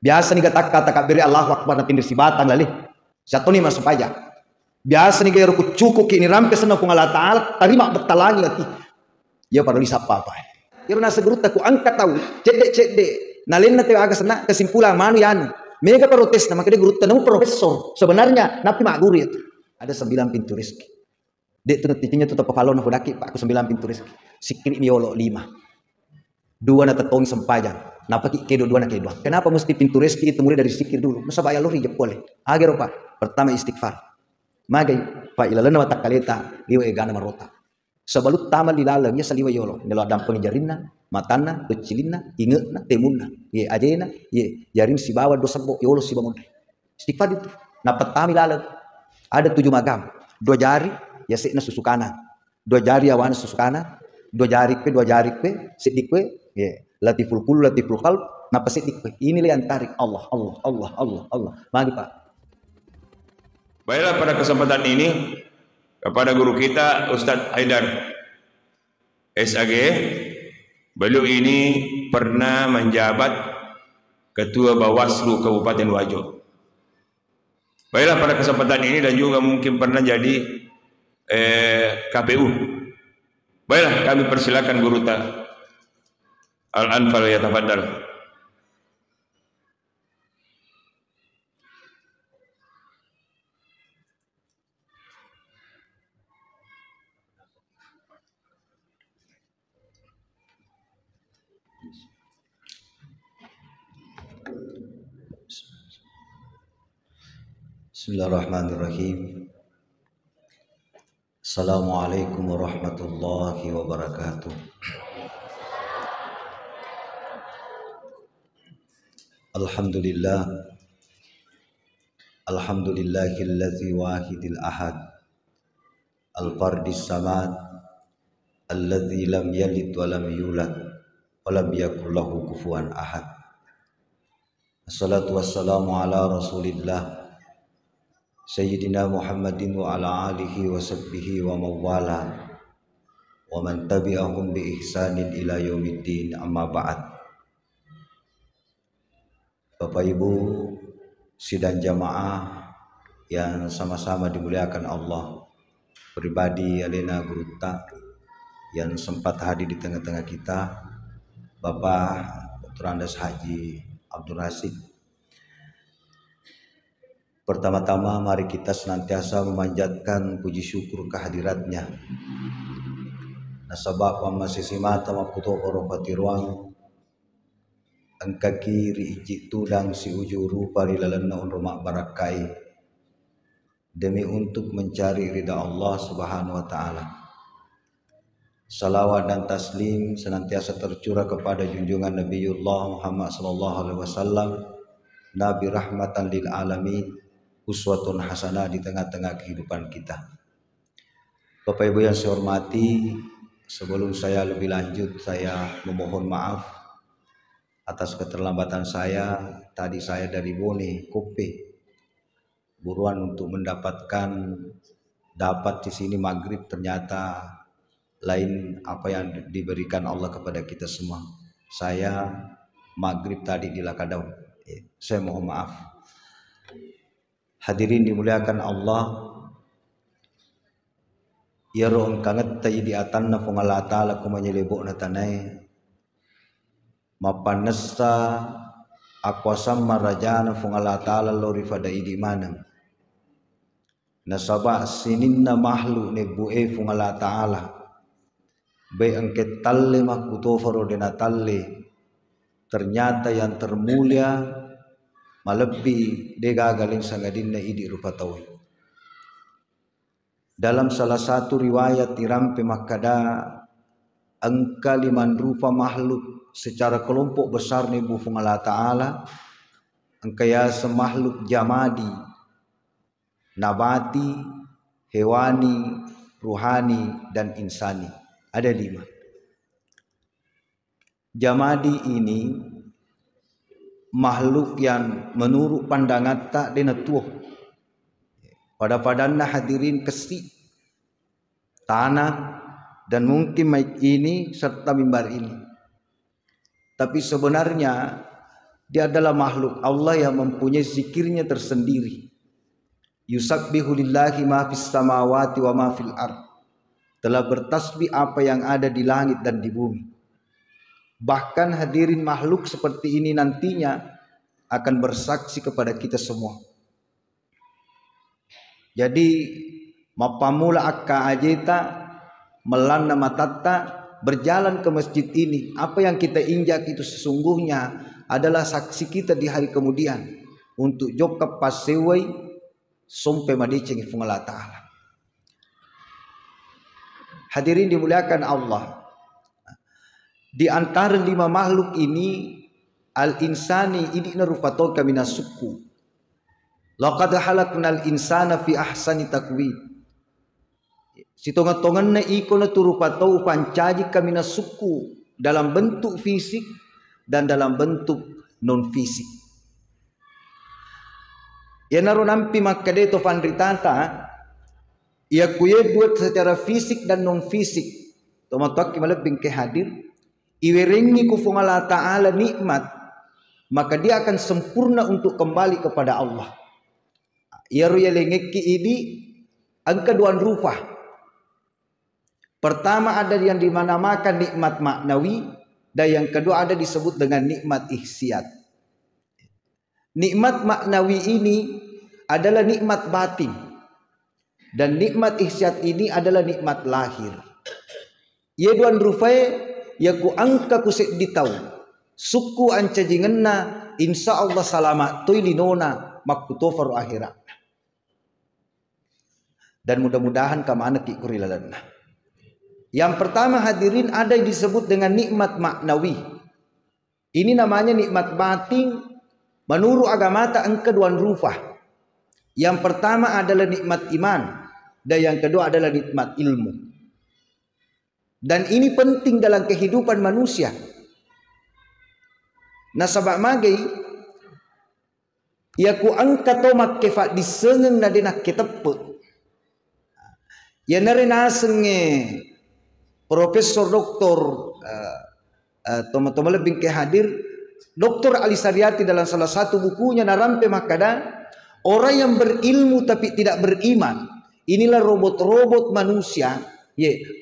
Biasa nih kata beri Allahu Akbar na pindir si batang lali. Satu nih masuk aja. Biasa nih gaya ruku cukup kini rampe sana pung Allah Ta'ala terima bertalangi lagi. Ya pada lisa apa-apa. Irna seguruta ku angkat tahu. Cedek. Nalin na agak sana kesimpulan manu yanu. Mega protes nama kede guru tanu profesor. Sebenarnya napi mak guru itu. Ada 9 pintu rezeki. Dek tu tipinya tu tapa falon hudaki pak aku 9 pintu rezeki. Sikri miolo 5. 2 na tetong sempajang. Napa kedua-dua na kedua. Kenapa mesti pintu rezeki itu mulai dari zikir dulu? Masa bayar lori jepole. Agar apa? Pertama istighfar. Magai fa ilalana wa takaleta liwa egana marota. Sebalut tamal di dalam ya saliwa yolo. Nelo adam pengejarinna, matana, kecilina, ingetna, temunna. Ye ajena, ye jarin si bawa dosa bo yolo si bangun. Istighfar itu. Nah pertama dalam ada 7 magam. 2 jari ya sekna susu kanan. 2 jari awan susu kanan. 2 jari pe sidik pe ye latiful kul latiful qalb napa sidik pe. Ini yang tarik Allah. Mari Pak. Baiklah, pada kesempatan ini kepada guru kita Ustadz Haidar SAG, beliau ini pernah menjabat Ketua Bawaslu Kabupaten Wajo. Baiklah, pada kesempatan ini dan juga mungkin pernah jadi KPU. Baiklah, kami persilakan guru Al-Anfal ya tafadhal. Bismillahirrahmanirrahim. Assalamualaikum warahmatullahi wabarakatuh. Alhamdulillahilladzi wahidil ahad al-fardis samad alladzi lam yalid wa lam yulad wa lam yakul lahu kufuwan ahad. Assalatu wassalamu ala Rasulillah Sayyidina Muhammadin wa ala alihi wa sahbihi wa mawala wa man tabi'ahum bi ihsanin ila yaumiddin, amma ba'd. Bapak Ibu sidang jamaah yang sama-sama dimuliakan Allah, pribadi Alena Guruta yang sempat hadir di tengah-tengah kita, Bapak Dr. Andes Haji Abdul Rasid. Pertama-tama mari kita senantiasa memanjatkan puji syukur kehadiratnya. Nasabak wa masisi mata makuto orofati ruang angkaki riiji tudang si ujuru parilalana unrumak barakai demi untuk mencari ridha Allah Subhanahu wa taala. Salawat dan taslim senantiasa tercurah kepada junjungan Nabiullah Muhammad sallallahu alaihi wasallam, Nabi rahmatan lil alamin, uswatun hasanah di tengah-tengah kehidupan kita. Bapak Ibu yang saya hormati, sebelum saya lebih lanjut saya memohon maaf atas keterlambatan saya. Tadi saya dari Bone Kope buruan untuk mendapatkan di sini maghrib, ternyata lain apa yang diberikan Allah kepada kita semua. Saya maghrib tadi di Lakadau. Saya mohon maaf. Hadirin dimuliakan Allah, ya roh kanget tayi di atanna fungala ta'ala kumanyelebok na tanay mapanesta akwasam marajana fungala ta'ala lori fada idi manam nasaba sinin na mahlu nebue fungala ta'ala be angket talle makutofaro dena talle, ternyata yang termulia malebi dega galing sangadinna idi rupa tauhid. Dalam salah satu riwayat tirampe makada angka 5 rupa makhluk secara kelompok besar nebu Allah Ta'ala, angka ya semakhluk jamadi, nabati, hewani, ruhani dan insani. Ada 5. Jamadi ini makhluk yang menurut pandangan tak denatuh pada padanna hadirin kesi tanah dan mungkin mic ini serta mimbar ini, tapi sebenarnya Dia adalah makhluk Allah yang mempunyai zikirnya tersendiri. Yusabbihu lillahi ma fis samawati wa ma fil ard. Telah bertasbih apa yang ada di langit dan di bumi. Bahkan hadirin makhluk seperti ini nantinya akan bersaksi kepada kita semua. Jadi mapamula akka ajeta melanda matatta berjalan ke masjid ini. Apa yang kita injak itu sesungguhnya adalah saksi kita di hari kemudian untuk jokap pasewai sampai madiceng Allah Ta'ala. Hadirin dimuliakan Allah. Di antara 5 makhluk ini al-insani idina rupatoka minasuku. Laqad halaknal insana fi ahsani takwim. Sitongan-tongan na iko na turupatau pancaji kamina suku dalam bentuk fisik dan dalam bentuk non fisik. Ya naron nampi makadeto pandritanta ia kuye buat secara fisik dan non fisik. Tomatok kimalabing ke hadir iwerengi ku Allah Ta'ala nikmat, maka dia akan sempurna untuk kembali kepada Allah. Ia ruya lengeki ini ang keduan rupa. Pertama ada yang dimanamakan nikmat maknawi, dan yang kedua ada disebut dengan nikmat ihsiat. Nikmat maknawi ini adalah nikmat batin, dan nikmat ihsiat ini adalah nikmat lahir. Ia duan rufai ya ku angka ku sek ditau suku anca jingenna insya Allah salamat toy linona makutofaru akhirat. Dan mudah-mudahan kama anak ikurilalan. Yang pertama hadirin ada yang disebut dengan nikmat maknawi. Ini namanya nikmat batin menurut agama ta ang keduan rupa. Yang pertama adalah nikmat iman dan yang kedua adalah nikmat ilmu. Dan ini penting dalam kehidupan manusia. Nasabak magai ya ku angka tomak kefa disengeng na dinak keteput. Ya narinaseng Profesor Doktor teman-teman lebih ke hadir Dr. Ali Saryati dalam salah satu bukunya narampe makada orang yang berilmu tapi tidak beriman inilah robot-robot manusia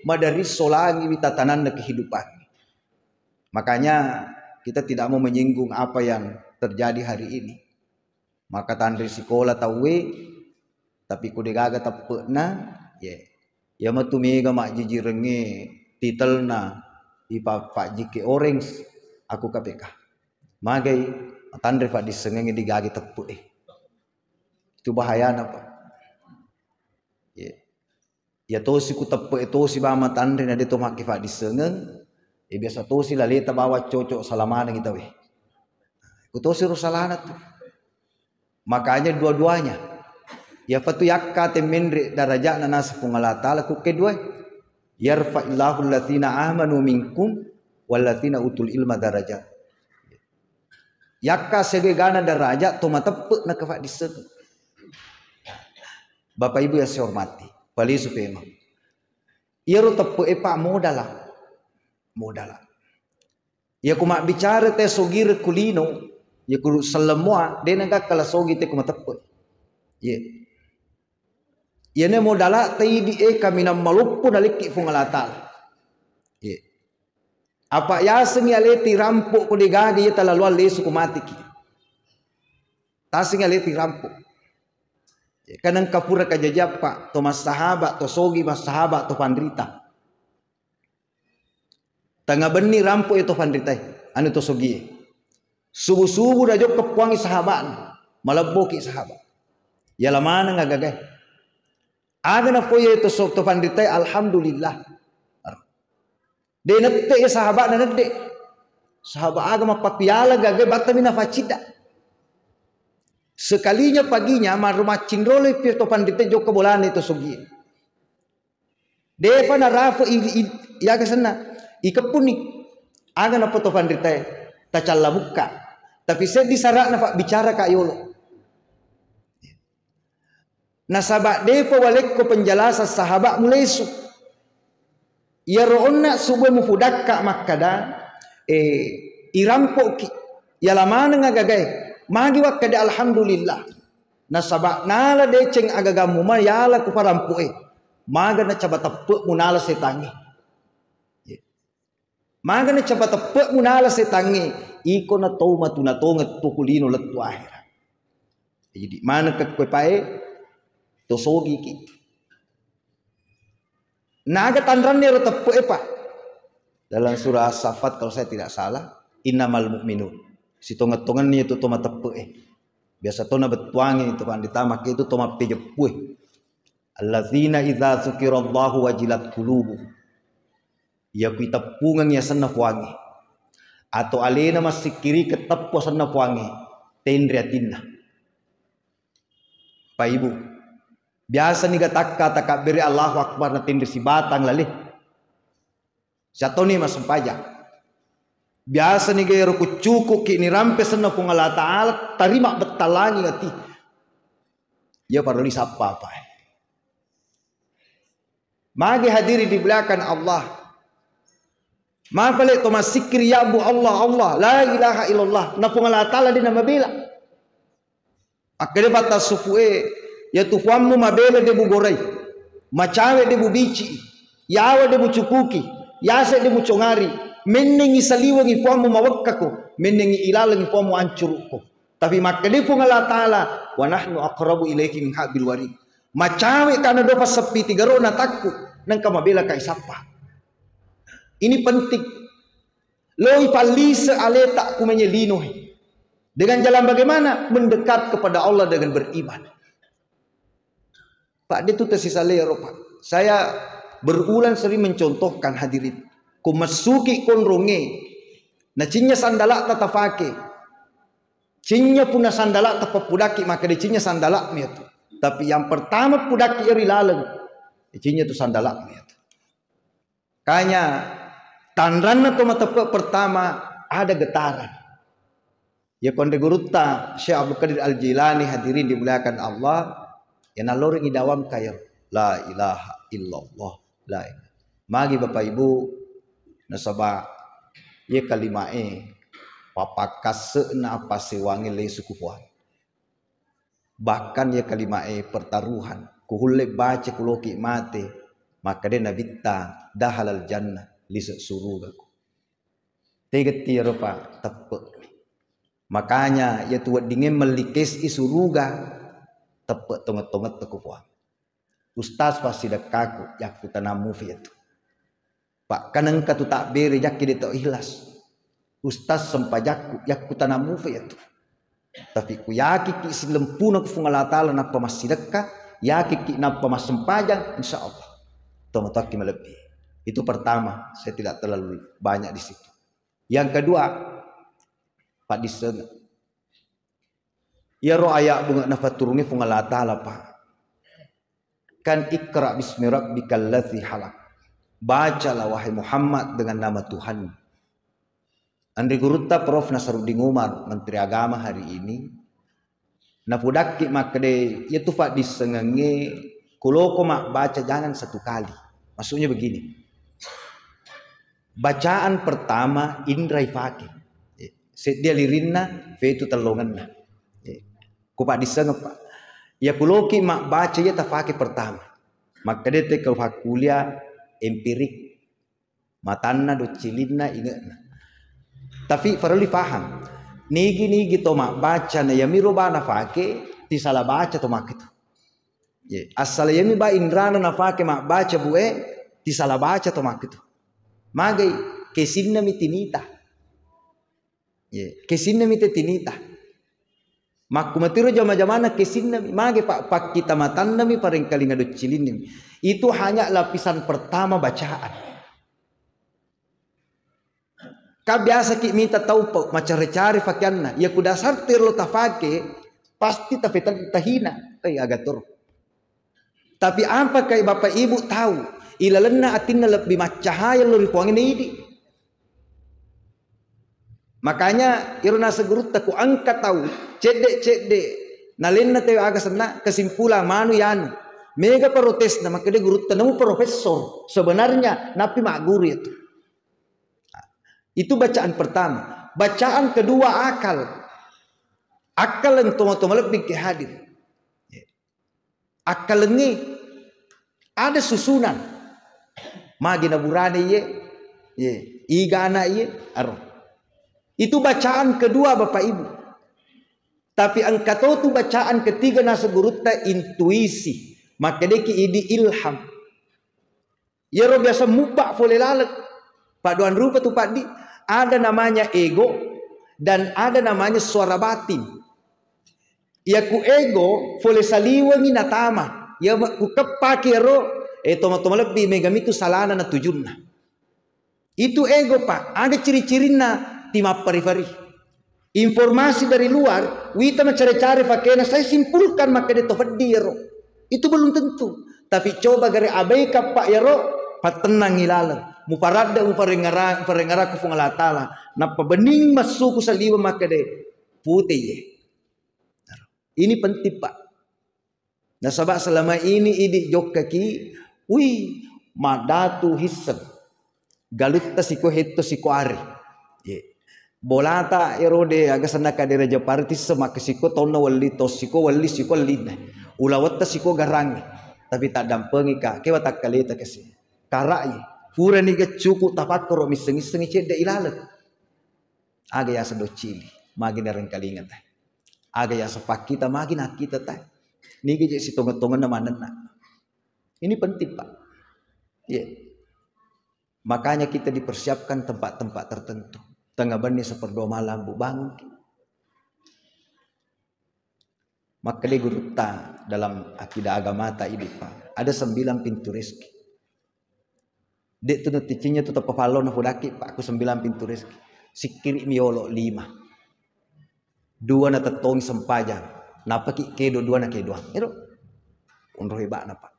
madari solangi tatanan kehidupan. Makanya kita tidak mau menyinggung apa yang terjadi hari ini. Maka tandri sekolah tahu tapi kudegaga tapena ya matumiga mak jijirenge titelna ipa jike orange aku KPK magai tandre pak disengenge digagi tepu itu bahaya apa ya tosi ku tepu tosi bama tandre na deto mak pak disengeng biasa tosi laleta bawa cocok salamana kita ku tosi rusalana tuh. Makanya dua-duanya ya fatu yakka temendri darajatna nasfung Allah Ta'ala ku kedua yarfa'illahu allatsina amanu minkum wallatsina utul ilma darajat. Yakka segegana darajat toma tepe na kefa diseg. Bapak Ibu yang saya hormati, bali supema. Ieu tepe pak modala. Ya kuma bicara te sogir kulino, ya ku selemua denaga kala sogi te kuma tepe. Yene modala taidi kami nam maluppu naliki fungala Ta'ala. Apa yaseng ya leti rampuk ku digadi ya talalu lesu ku matiki. Tasing ya leti rampuk. Kanang kapura kajajapa to mas sahabat to sogi mas sahabat to pandrita. Tangga beni rampuk itu pandrita anu to sogi. Subuh-subuh dah jok kepuangi sahabat maleboki sahabat. Ya lamana ngagagay. Ada na foya itu sok to pandritai alhamdulillah. De nette ya sahabat na nette. Sahabat agama papiala gage batamina facida. Sekalinya paginya maruma cinrole pi to pandritai jok kebolan itu sogi. Deva na rafu ya kesana ikepuni aga na foto pandritai tacalla muka. Tapi saya disarak na bicara ka yolo. Nasabak defa walek ko penjelasan sahabat mulesu. Ya roonna subuh mufudakka makkada irampok Ya lama ngagagai. Magi wak kada alhamdulillah. Nasabak nala deceng agagamu ma yala ku parampue. Maga na coba tepuk munala setangi. Maga na coba tepuk munala setangi. Iko na toma tu na tonga tukulino letu akhirat. Jadi mana kekwepae tosogi ki. Naga tandran ni tepuk pak. Dalam surah As-Saffat kalau saya tidak salah, innamal mu'minun. Si tonga-tongan ni itu toma tepuk Biasa tona betuangi itu kan ditamak itu toma pejepue. Alladzina idza dzukirallahu wajilat qulubuhum. Ya ku tepungan ya sana wangi. Atau alena masih kiri ketepo sana wangi. Tendriatinna. Pak Ibu, biasa nih kata beri Allahu Akbar na tendri si batang lalih. Jatoni mas pajak. Biasa nih gaya ruku cukup kini rampe sana pun Allah Ta'ala terima betalangi hati. Ya para lisapa apa? Magi hadiri di belakang Allah. Maka itu masih ya bu Allah la ilaha illallah. Na pun Allah Ta'ala di nama bela. Akhirnya batas sufue ya tufuamu mabele debu gorai. Macawe debu bici. Yawa debu cukuki. Yase debu congari. Menengi saliwangi fuamu mawakkaku. Menengi ilalangi fuamu ancuruku. Tapi makanya pun Allah Ta'ala. Wa nahnu aqrabu ilaihi min habil warid. Macawe karena dopa sepi tiga rona takut. Nang kamabela kai sapa. Ini penting. Loi falisa aleta ku menyelinuhi. Dengan jalan bagaimana? Mendekat kepada Allah dengan beriman. Pak dia tu tersisa lero Pak. Saya berulang sering mencontohkan hadirin. Ku masuki konronge. Na cinya sandalak tatafake. Cinya puna sandalak tapapudaki maka dia cinya sandalak mi itu. Tapi yang pertama pudaki iri laleng. Cinya tu sandalak mi itu. Kanya tandran atau matapuk pertama ada getaran. Ya konde guruta Syekh Abdul Qadir Al-Jilani hadirin dimuliakan Allah. Ya nalori ngidawam kaya la ilaha illallah la ilaha. Magi Bapak Ibu nasaba ye kalimae papakas na apa sewangi le sukupuan. Bahkan ye kalimae pertaruhan kuhule baca kuloki mate maka dia nabita dahalal jannah lisuk surugaku. Tegeti rupa tepuk. Makanya ya tuat dingin melikis isuruga tepuk tonget-tonget tekupuan. Ustaz pasti dekaku yak tanamu itu. Pak kanang katu tak beri yak dia tak ikhlas. Ustaz sempajakku yak tanamu itu. Tapi ku yaki ki silempuna ku fungala taala napa masih dekat, yaki ki napa mas sempajang insyaallah. Tomataki melebih. Itu pertama, saya tidak terlalu banyak di situ. Yang kedua, Pak Disen. Ya roh ayak bunga nafaturungi fungala taala Pak. Kan ikra bismi rabbikal ladzi halaq. Bacalah wahai Muhammad dengan nama Tuhan. Andri Guruta Prof Nasaruddin Umar Menteri Agama hari ini. Napudaki makde itu Pak disengenge kuloko mak baca jangan satu kali. Maksudnya begini. Bacaan pertama indrai fakih. Dia lirinna fe itu telonganna. Ku Pak disengep Pak. Ya kuloki mak baca ya tafaki pertama. Maka dia te kuliah empirik. Matanna do cilinna ingatna. Tapi perlu dipaham. Nigi to mak baca na yamiro bana fake ti salah baca to mak itu. Asal yami ba indrana na fake mak baca bue ti salah baca to mak itu. Magai kesinna mitinita. Kesinna mititinita. Mak kumatiro jama-jamana kesinna magai pak kita matanna mi paring kali ngado cilin. Itu hanya lapisan pertama bacaan. Kau biasa ki minta tahu pak macam-cari fakianna. Ya ku dasar terlo tafake pasti tafitan tahina. Agatur. Tapi apa kayak bapak ibu tahu? Ilalenna atinna lebih macahaya lo ripuangin ini. Makanya iruna segurut taku angkat tahu. Cedek. Nalenna tayo aga sana kesimpulan manu yanu. Mega protes na makanya guru tanamu profesor. Sebenarnya napi mak guru itu. Itu bacaan pertama. Bacaan kedua akal. Akal yang toma-toma lebih ke hadir. Akal ini ada susunan. Magi naburane ye, iga anak ye, aro. Itu bacaan kedua Bapak Ibu. Tapi angkato tu bacaan ketiga nasa gurutta intuisi. Maka deki idi ilham. Ya ro biasa mupak fole lalat. Paduan rupa tu Pak Di. Ada namanya ego dan ada namanya suara batin. Ya ku ego fole saliwangi natama. Ya ku kepaki ro toma-toma lebih megami tu salana na tujunna. Itu ego Pak. Ada ciri-cirina timap pari-pari. Informasi dari luar, wita mencari-cari fakena, saya simpulkan maka dia tofadi ya ro. Itu belum tentu. Tapi coba gari abai kapak ya ro, patenang ilalang. Muparada muparengara ku fungal atala. Napa bening masuku saliwa maka de putih ye. Ini penting Pak. Nah sebab selama ini idik jok kaki, madatu hisab. Galutta siko hetto siko ari. Bolata erode aga sana kadera japarti semak siko tono wali tosiko wali siko lina ulawata siko garangi tapi tak dampengi ka kewa tak kalita kasi karai pura ni cukup tapat koro misengi cede ilalet aga ya sado cili magi na kalingat aga ya sapakita magi na kita tay ni ge si tonga-tonga na manana ini penting Pak makanya kita dipersiapkan tempat-tempat tertentu. Tengah bani seperdoa malam bu bangun. Maka dia guru ta dalam akidah agama ta ini Pak. Ada 9 pintu rezeki. Dek tu neticinnya tu tapapalo na hudaki Pak. Aku 9 pintu rezeki. Sikiri miolo 5. 2 na tetong sempajang. Napa ki kedo 2 na kedo. Ero. Unroh hebat na Pak.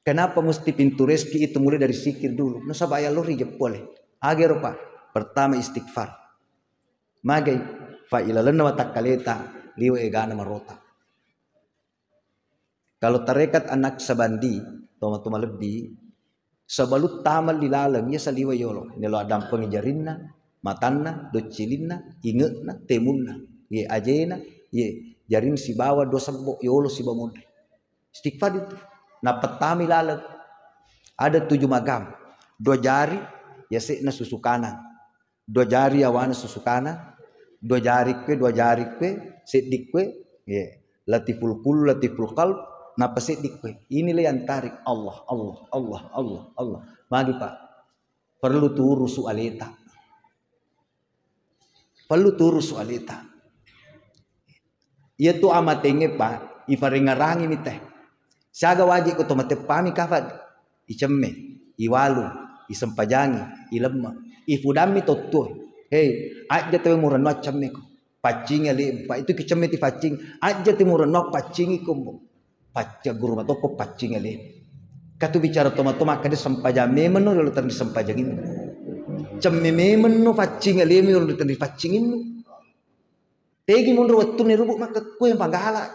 Kenapa mesti pintu rezeki itu mulai dari sikir dulu? Nasa bayar lori jepole. Agero Pak. Pertama istighfar. Magai fa ilalanna wa takaleta liwa egana marota. Kalau tarekat anak sabandi toma-toma lebih sabalut tamal dilalang ya saliwa yolo. Nelo adam pengijarinna, matanna, docilinna, ingetna, temunna. Ye ajena, ye jarin si bawa dosa bo yolo si bamudri. Istighfar itu. Na petami lalang. Ada 7 magam. 2 jari ya sekna susu kanan. 2 jari awana susu kanan, 2 jari kue, sedik kue, latiful kul, latiful qalb, napa sedik kue. Inilah yang tarik Allah. Magi Pak, perlu turu sualeta. Ia tu amatenge Pak, ifarengarangi miteh. Siaga wajib ko tomatepami kafad, icemme, iwalu, isempajangi, ilemma. Ifudami totu, aja tu murah nak cemik, pacing ali, itu kecemik pacing, aja tu murah nak pacing ikum, pacak guru matoko pacing ali. Katu bicara toma-toma kade sempajame menu lalu tadi sempajangin, cemik menu pacing ali lalu tadi pacingin. Tegi mundur waktu ni rubuk maka kue panggahala.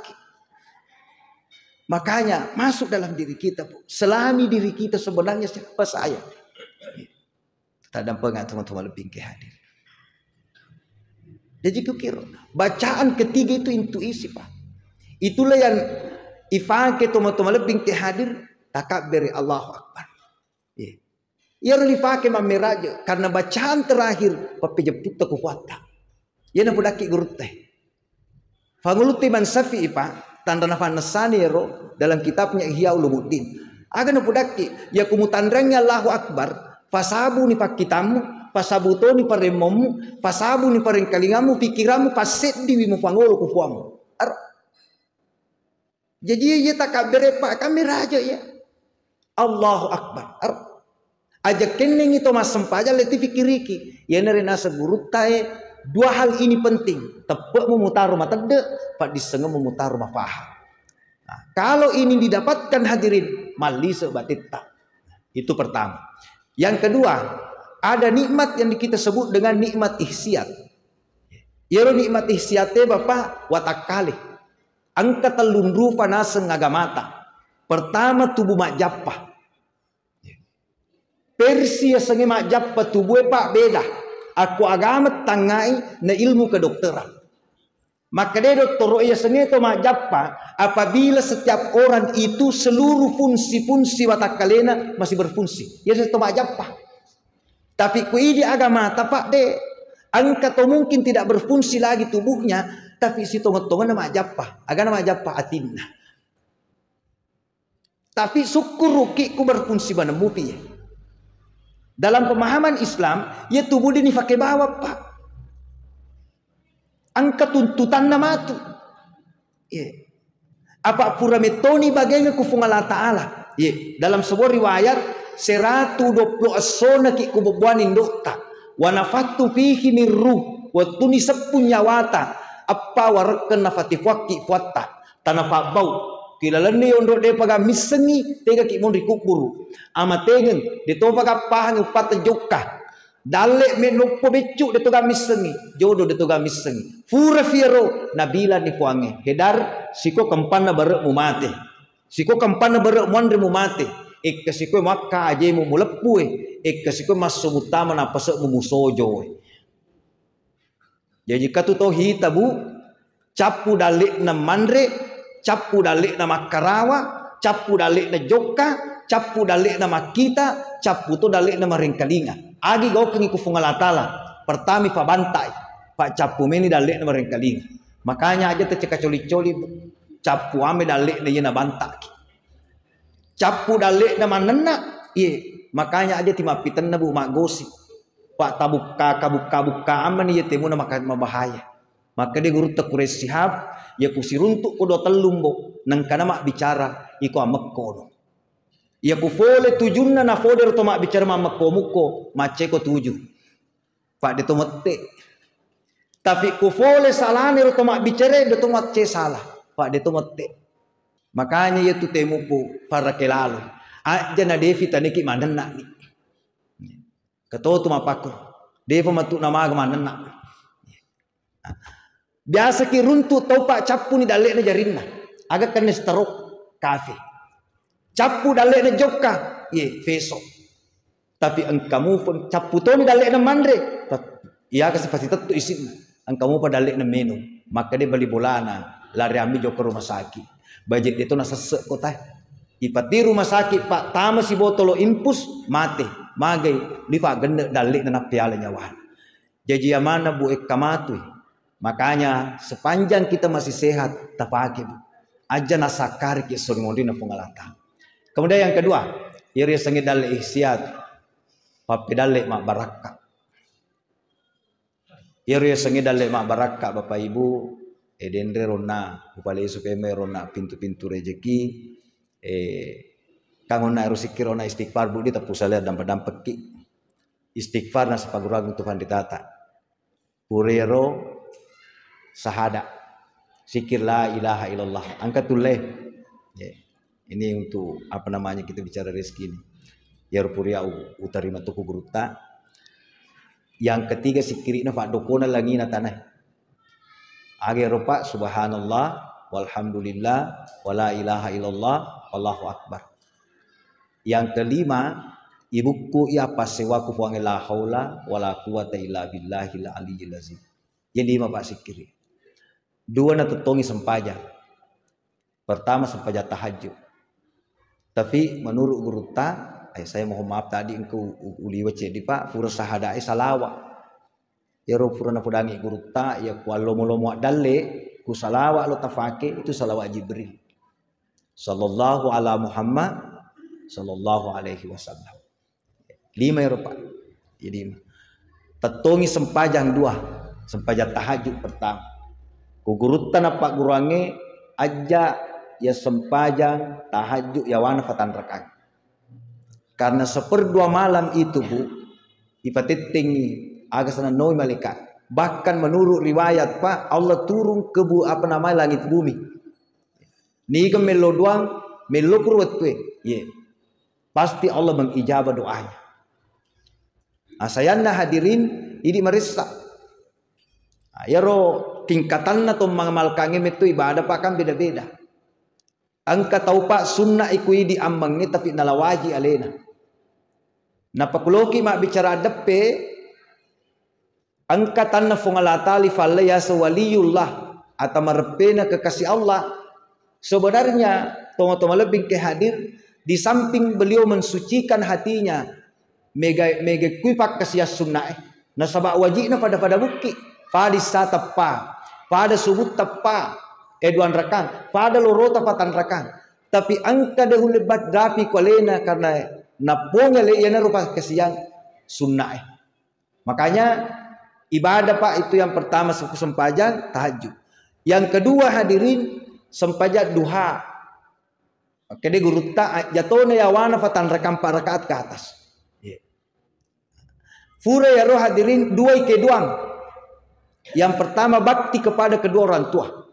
Makanya masuk dalam diri kita, selami diri kita sebenarnya siapa saya. Tak dampak teman-teman lebih ke hadir. Jadi kukira bacaan ketiga itu intuisi Pak. Itulah yang ifake teman-teman lebih ke hadir takabir Allahu Akbar. Ya ifake mamiraja karena bacaan terakhir papejeput kekuatan. Ya na pudaki guru teh. Fanguluti man Syafi'i Pak tanda nafan nasani ro dalam kitabnya Ihya Ulumuddin. Aga na pudaki ya kumutandangnya Allahu Akbar. Pasabu ni pakitamu, pasabuto ni paremomu, pasabu ni parengkalingamu, pikiramu paset di wimu pangolo kufuamu. Jadi ia tak kabere Pak kami raja ya. Allahu Akbar. Ajak keneng itu mas sempaja leti fikiriki. Ya nerena seguru tae 2 hal ini penting. Tepat memutar rumah tede, Pak disengem memutar rumah paham. Nah, kalau ini didapatkan hadirin, mali sebatita. Itu pertama. Yang kedua, ada nikmat yang kita sebut dengan nikmat ihsiat. Ya nikmat ihsiatnya Bapak watakali. Angka telundru panaseng agamata. Pertama tubuh mak japah. Persia sengi mak japah tubuh Pak beda. aku agama tangai na ilmu kedokteran. Maka dia doktor ia sengeto majappa apabila setiap orang itu seluruh fungsi-fungsi watak kalena masih berfungsi. Ya seto majappa. Tapi ku ini agama tapak de angka to mungkin tidak berfungsi lagi tubuhnya, tapi si tonga-tonga nama majappa, agama majappa atinna. Tapi syukur ruki ku berfungsi banembu piye. Dalam pemahaman Islam, ya tubuh ini pakai bawa pak. Angka tuntutan nama tu. Yeah. Apa pura metoni bagaimana kufung Allah Ta'ala. Yeah. Dalam sebuah riwayat, 120 asona ki kububuanin dokta. Wanafatu fihi mirruh. Watuni sepun nyawata. Apa warakan nafati fuaki fuata. Tanapa bau. Kilalan ni ondok de paga misengi. Tega ki mondri kupuru. Ama tegen. Dito paga pahang upata jokah. Dalek menoppo becuk de toga misengi, jodoh de toga misengi. Fura fiero nabila ni puange. Hedar siko kampana barek mu mate. Siko kampana barek mondre mu mate. Ek siko makka aje mu mulepue. Ek siko maso utama na pasek mu musojo. Jadi katu to hita bu, capu dalek na mandre, capu dalek na makarawa, capu dalek na joka, capu dalek na makita, capu to dalek na maringkalinga. Agi gau kengi kufung Allah Ta'ala. Pertami pak bantai. Pak capu meni dalek na merengkaling. Makanya aja terceka coli-coli. Capu ame dalek na yena bantak. Capu dalek na manena. Iya. Makanya aja timapitan na bu mak gosip. Pak tabuka kabuka aman iya temu na makan mabahaya. Maka dia guru tekures sihab. Ya kusiruntuk kudo telumbo. Nang kana mak bicara. Iko amek kono. Ya ku fole tujunna na foder to mak bicara mama komuko mace ko tuju. Pak de to mette. Tapi ku fole salane to mak bicara de to mace salah. Pak de to mette. Makanya ya tu temu po para kelalo. Aja na devi taniki manenna ni. Keto tu mapako. Devo matu nama manenna. Biasa ki runtu tau pak capu ni dalek na jarinna. Agak kan starok kafe. Capu dalek na joka, ye feso. Tapi engkamu pun capu to ni dalek na mandre. Iya kasi pasti tettu isin. Engkamu pa dalek na menu. Maka dia beli bolana, lari ambil joka rumah sakit. Budget itu na sesek ko tay. Ipati rumah sakit pak tama si botolo impus mate, magai di pak gende dalek na piala nyawa. Jadi mana bu kamatu. Makanya sepanjang kita masih sehat, tapake bu. Aja nasakar ki sorimondi na pengalatan. Kemudian yang kedua, iri sengit dalek ihsiat, papi dalek mak baraka. Iri sengit dalek mak baraka, bapak ibu, edendre rona, upale supeme rona pintu-pintu rezeki, kangona erusikir rona istighfar budi tapusale dampak ki. Istighfar na sapagurang Tuhan ditata. Purero sahada, sikir la ilaha illallah, angkat tuleh. Ini untuk apa namanya kita bicara rezeki ini. Ya rupuria utarima tuku guruta. Yang ketiga sikirina pak dokona lagi na tanah. Age rupa subhanallah walhamdulillah wala ilaha illallah wallahu akbar. Yang kelima ibuku ya pasewaku fuange la haula wala quwata illa billahil aliyyil azim. Yang lima pak sikiri. Dua na tutongi sempaja. Pertama sempaja tahajud. Tapi menurut guruta, saya mohon maaf tadi engkau uliwa cedi pak, fura sahadai salawa. Ya ro fura napudangi guruta, ya kualo molomo dalle, ku salawa lo tafake itu salawat Jibril. Sallallahu ala Muhammad, sallallahu alaihi wasallam. 5 ya ro pak. Jadi tetongi sempajang 2, sempajang tahajud pertama. Ku guruta napa gurange aja ya sempajang tahajud ya wana fatan rakaat. Karena 1/2 malam itu bu ipatitingi agak sana noi malaikat. Bahkan menurut riwayat pak Allah turun ke bu apa namanya langit bumi. Ni ke melo doang melo kurut tuh ye. Pasti Allah mengijabah doanya. Asayana hadirin ini merisa. Ya ro tingkatan atau mengamalkan itu ibadah pak kan beda-beda. Angka tahu pak sunnah ikui di ambang ni tapi nalawaji alena. Napakuloki mak bicara depe angkatan na fungalatali falaya sa waliyullah atau marpena kekasih Allah. Sebenarnya toma-toma lebih kehadir di samping beliau mensucikan hatinya mega kuipak kasih sunnah nasabak wajibna pada bukti pada tepa pada subut tepa eduan rekan pada lorota patan rekan tapi angka dahulu lebat dapi kolena karena naponya leyana rupa kesian sunnah. Makanya ibadah Pak itu yang pertama sempajang tahajud. Yang kedua hadirin sempajak duha. Kede guru tak jatuhnya ya wana fatan rekam 4 rakaat ke atas. Fura ya roh hadirin dua ikeduang. Yang pertama bakti kepada kedua orang tua.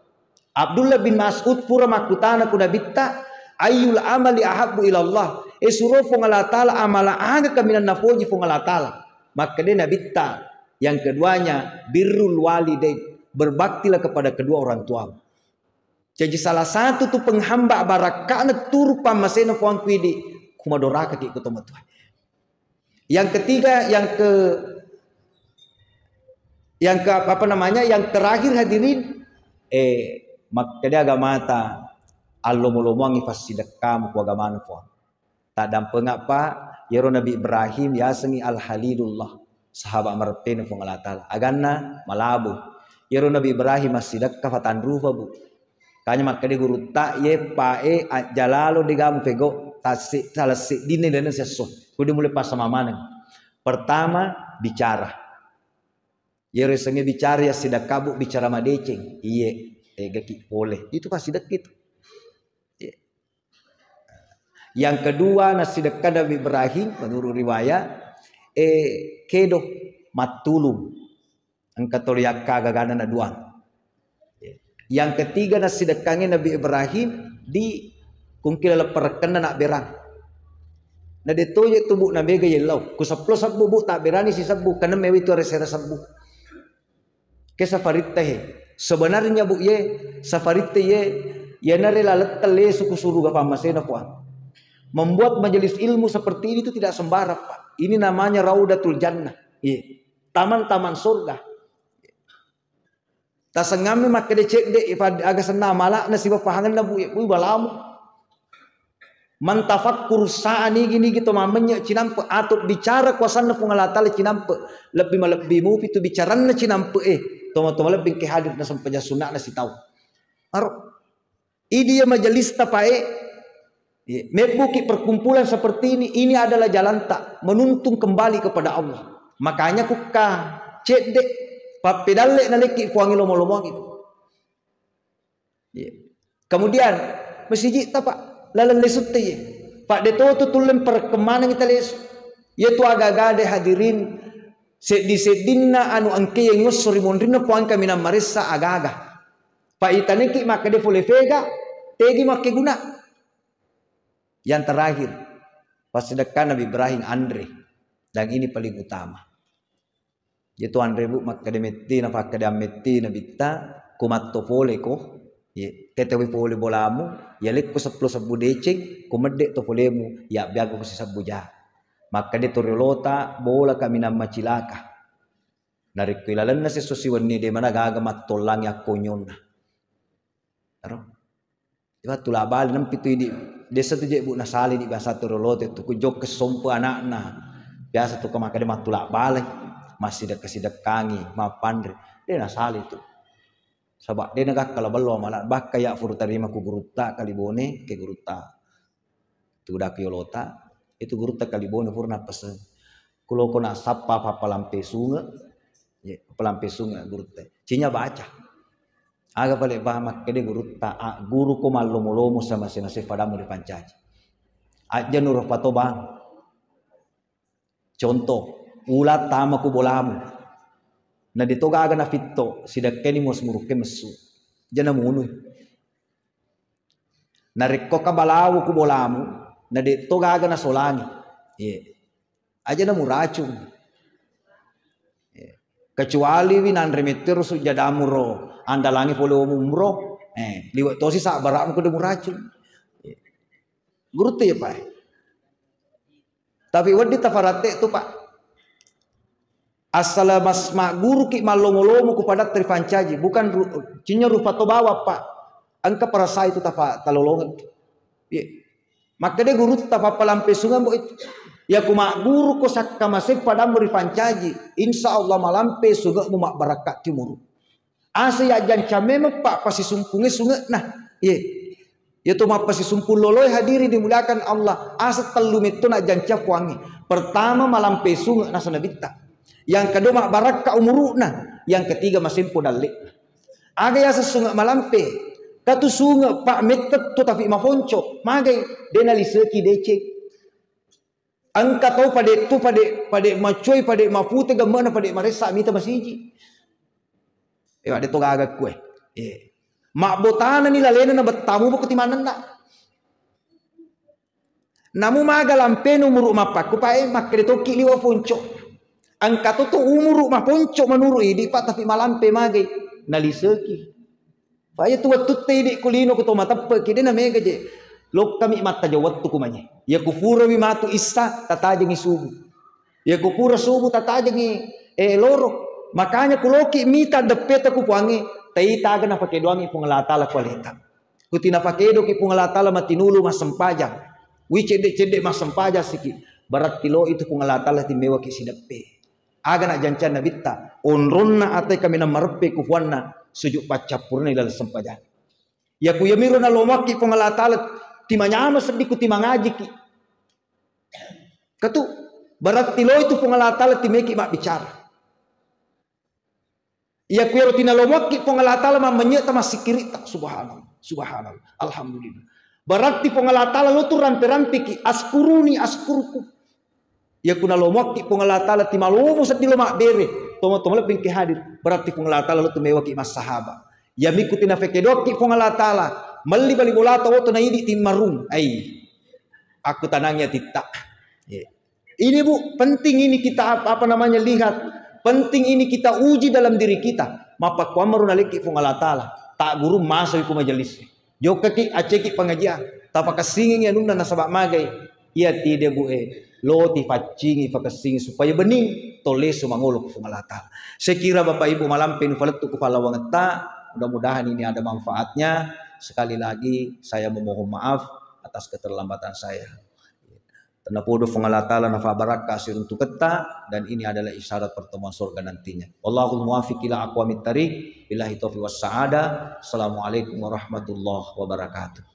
Abdullah bin Mas'ud pura makutana kuna bitta ayyul amali ahabbu ilallah. Esuro fungala ta'ala amala aga kaminan nafoji fungala ta'ala. Maka dia nabitta. Yang keduanya birrul walidain. Berbaktilah kepada kedua orang tua. Jadi salah satu tu penghamba barakana turu pamasena fuang kuidi kumadoraka ki ketemu Tuhan. Yang ketiga yang ke apa namanya yang terakhir hadirin makanya agama ta allo molomongi fasidakam ku agama fuang. Tak dampeng apa yero Nabi Ibrahim ya sengi al halilullah sahabat marpen fuang Allah taala aganna malabu yero Nabi Ibrahim masidak kafatan rufa bu. Kanya makanya guru tak ye pae jalalo digam pego tasik salah si dine dan sesuatu. Kudu mulai pas sama mana. Pertama bicara. Ya resenge bicara ya sidak kabuk bicara madeceng. Iye gaki boleh. Itu pasti dekit. Yang kedua nasidakan Nabi Ibrahim menurut riwayat kedo matulung angkat toriaka gagana na duang. Yang ketiga nasidekangnya Nabi Ibrahim di kungkila perkena nak berang. Na ditoye tubuh nabi gaya lau. Ku 10 sabu bu tak berani si sabu karena mewi tu resera sabu. Ke safarit teh. Sebenarnya bu ye safarit teh ye nare lalat tele suku suruh apa masena puan. Membuat majelis ilmu seperti ini itu tidak sembarang Pak. Ini namanya Raudatul Jannah. Taman-taman surga. Tak sengami mak kede cek dek agak senang malak nasi bapahangan na bu balamu. Mantafakkur saani gini gitu mamanya cinampe atau bicara kuasana fungalatale cinampe lebih mu itu bicara na cinampe toma lebih ke hadir na sampai sunat nasi tahu. Aro ini dia majelis tapae mebuki perkumpulan seperti ini adalah jalan tak menuntun kembali kepada Allah. Makanya kuka cek dek papedalle naleki fuangi lomo-lomo gitu. Kemudian masjid apa? Lalan lesut ye. Pak deto tu tulen perkemanan kita les. Yaitu agak-agak de hadirin sedinna anu angke yang ngusuri mondrina fuang kami na marissa agak-agak. Pak itaneki maka de fole vega tegi make guna. Yang terakhir pas sedekah Nabi Ibrahim Andre dan ini paling utama. Yaitu Andre bu makademeti na fakadameti na bitta kumatto pole ko ye tetewi pole bolamu ya lek ko 10 sabu deceng kumedek to polemu ya biago ko si sabu ja maka de torolota bola kami na macilaka narik kilalan na si susiwani de mana gagamat tolang ya konyona aro diba tulabal nam pitu di desa tu je bu nasali di bahasa torolota tu kujok kesompo anakna biasa tu kamaka de matulabal masih dekat kangi mapandre dia nasali itu sabak dia negak kalau belum malah bak kayak furu terima ku guruta kalibone ke guruta tu dak yolota itu guruta kalibone furna pesen kulo kona sapa papa lampe sunga ya pelampe sunga guruta cinya baca aga balik bamak kede guruta guru ko malomo sama sinasif padamu di pancaji aja nur patobang contoh ulat tama ku bolamu na ditoga aga na fitto sidakeni mos muruke mesu jana munu na rekko ka balawu ku bolamu na ditoga aga na solangi aja na muracung kecuali winan remeter su jadamuro andalangi pole umro liwat tosi sak baram ku de muracung guru teh Pak tapi wadi tafarate tu Pak Asal mas mak guru ki malongo-longo kepada trifancaji, bukan cinya rupa to bawa pak. Angka perasa itu tapa talolongan. Maka dia guru tapa palampe sungai bo itu. Ya ku mak guru ko sakka masih pada muri pancaji. Insya Allah malampe sungai mu mak barakat timur. Asa ya janca memang pak pasti sumpungi sungai nah. Ya tu mak pasti sumpul loloi hadiri dimuliakan Allah. Asa telum itu nak janca puangi. Pertama malampe sungai nasa nabita. Yang kedua mak barakah umuruna, yang ketiga masih podalik. Aga ya sesungai malampe, katu sungai pak metet tu tapi mafonco, magai denali seki dece. Angka tau pada tu pada macoy pada mapute gamana pada maresa mita masiji. Ada tu agak kue. Mak botana ni lalena na betamu bu ketimanan nak. Namu maga lampe umur mapak ku pae mak kedetoki liwa fonco. Angka tu umur mah ponco menurut idi pak tapi malampe mage naliseki. Paya tu waktu tedi kulino kuto mata pe kide na mega je. Lok kami mata jawat tu kumanya. Ya kufura wi matu isa tatajengi subuh. Ya kufura subuh tatajengi loro. Makanya kuloki mita depeta ku puangi tai taga na pake doangi pungalata la kualita. Kutina pake do ki pungalata la matinulu mas sempaja. Wi cede mas sempaja sikit. Barat kilo itu pungalata la timewa ki sidape. Aga nak jancan nabita onronna atai kami na marpe kufuanna sujuk pacapurna ilal sempajan. Ya ku yamiru na lomaki pengalatalat timanyama sediku timangaji ki. Katu barat tilo itu pengalatalat timeki mak bicara. Ya ku yaro tina lomaki pengalatalat menyeta masikirita subhanallah subhanallah alhamdulillah. Barat ti pengalatalat lo tu rampe-rampe ki askuruni askurku. Ya kuna lomaki pengalatala ti malumu sa mak bere tomo lebih ke hadir berarti pengalatala lu tumewa ki mas sahaba ya mikuti na fekedoki pengalatala mali bali bolata woto na idi tim marung ai aku tanangnya titak ini bu penting ini kita apa namanya lihat penting ini kita uji dalam diri kita mapa kwamaru naliki pengalatala tak guru masuk ku majelis joka ki aceki pengajian tapaka singing ya nunda nasabak magai ia tidak bu lo ti facingi fakasingi supaya bening tolesu manguluk fumalata. Sekira Bapak Ibu malam penufaletu kepala wangeta, mudah-mudahan ini ada manfaatnya. Sekali lagi saya memohon maaf atas keterlambatan saya. Tenapodo fungalatala nafa barakah siruntu keta dan ini adalah isyarat pertemuan surga nantinya. Wallahul muwaffiq ila aqwamit thariq. Billahi taufiq was saada. Assalamualaikum warahmatullahi wabarakatuh.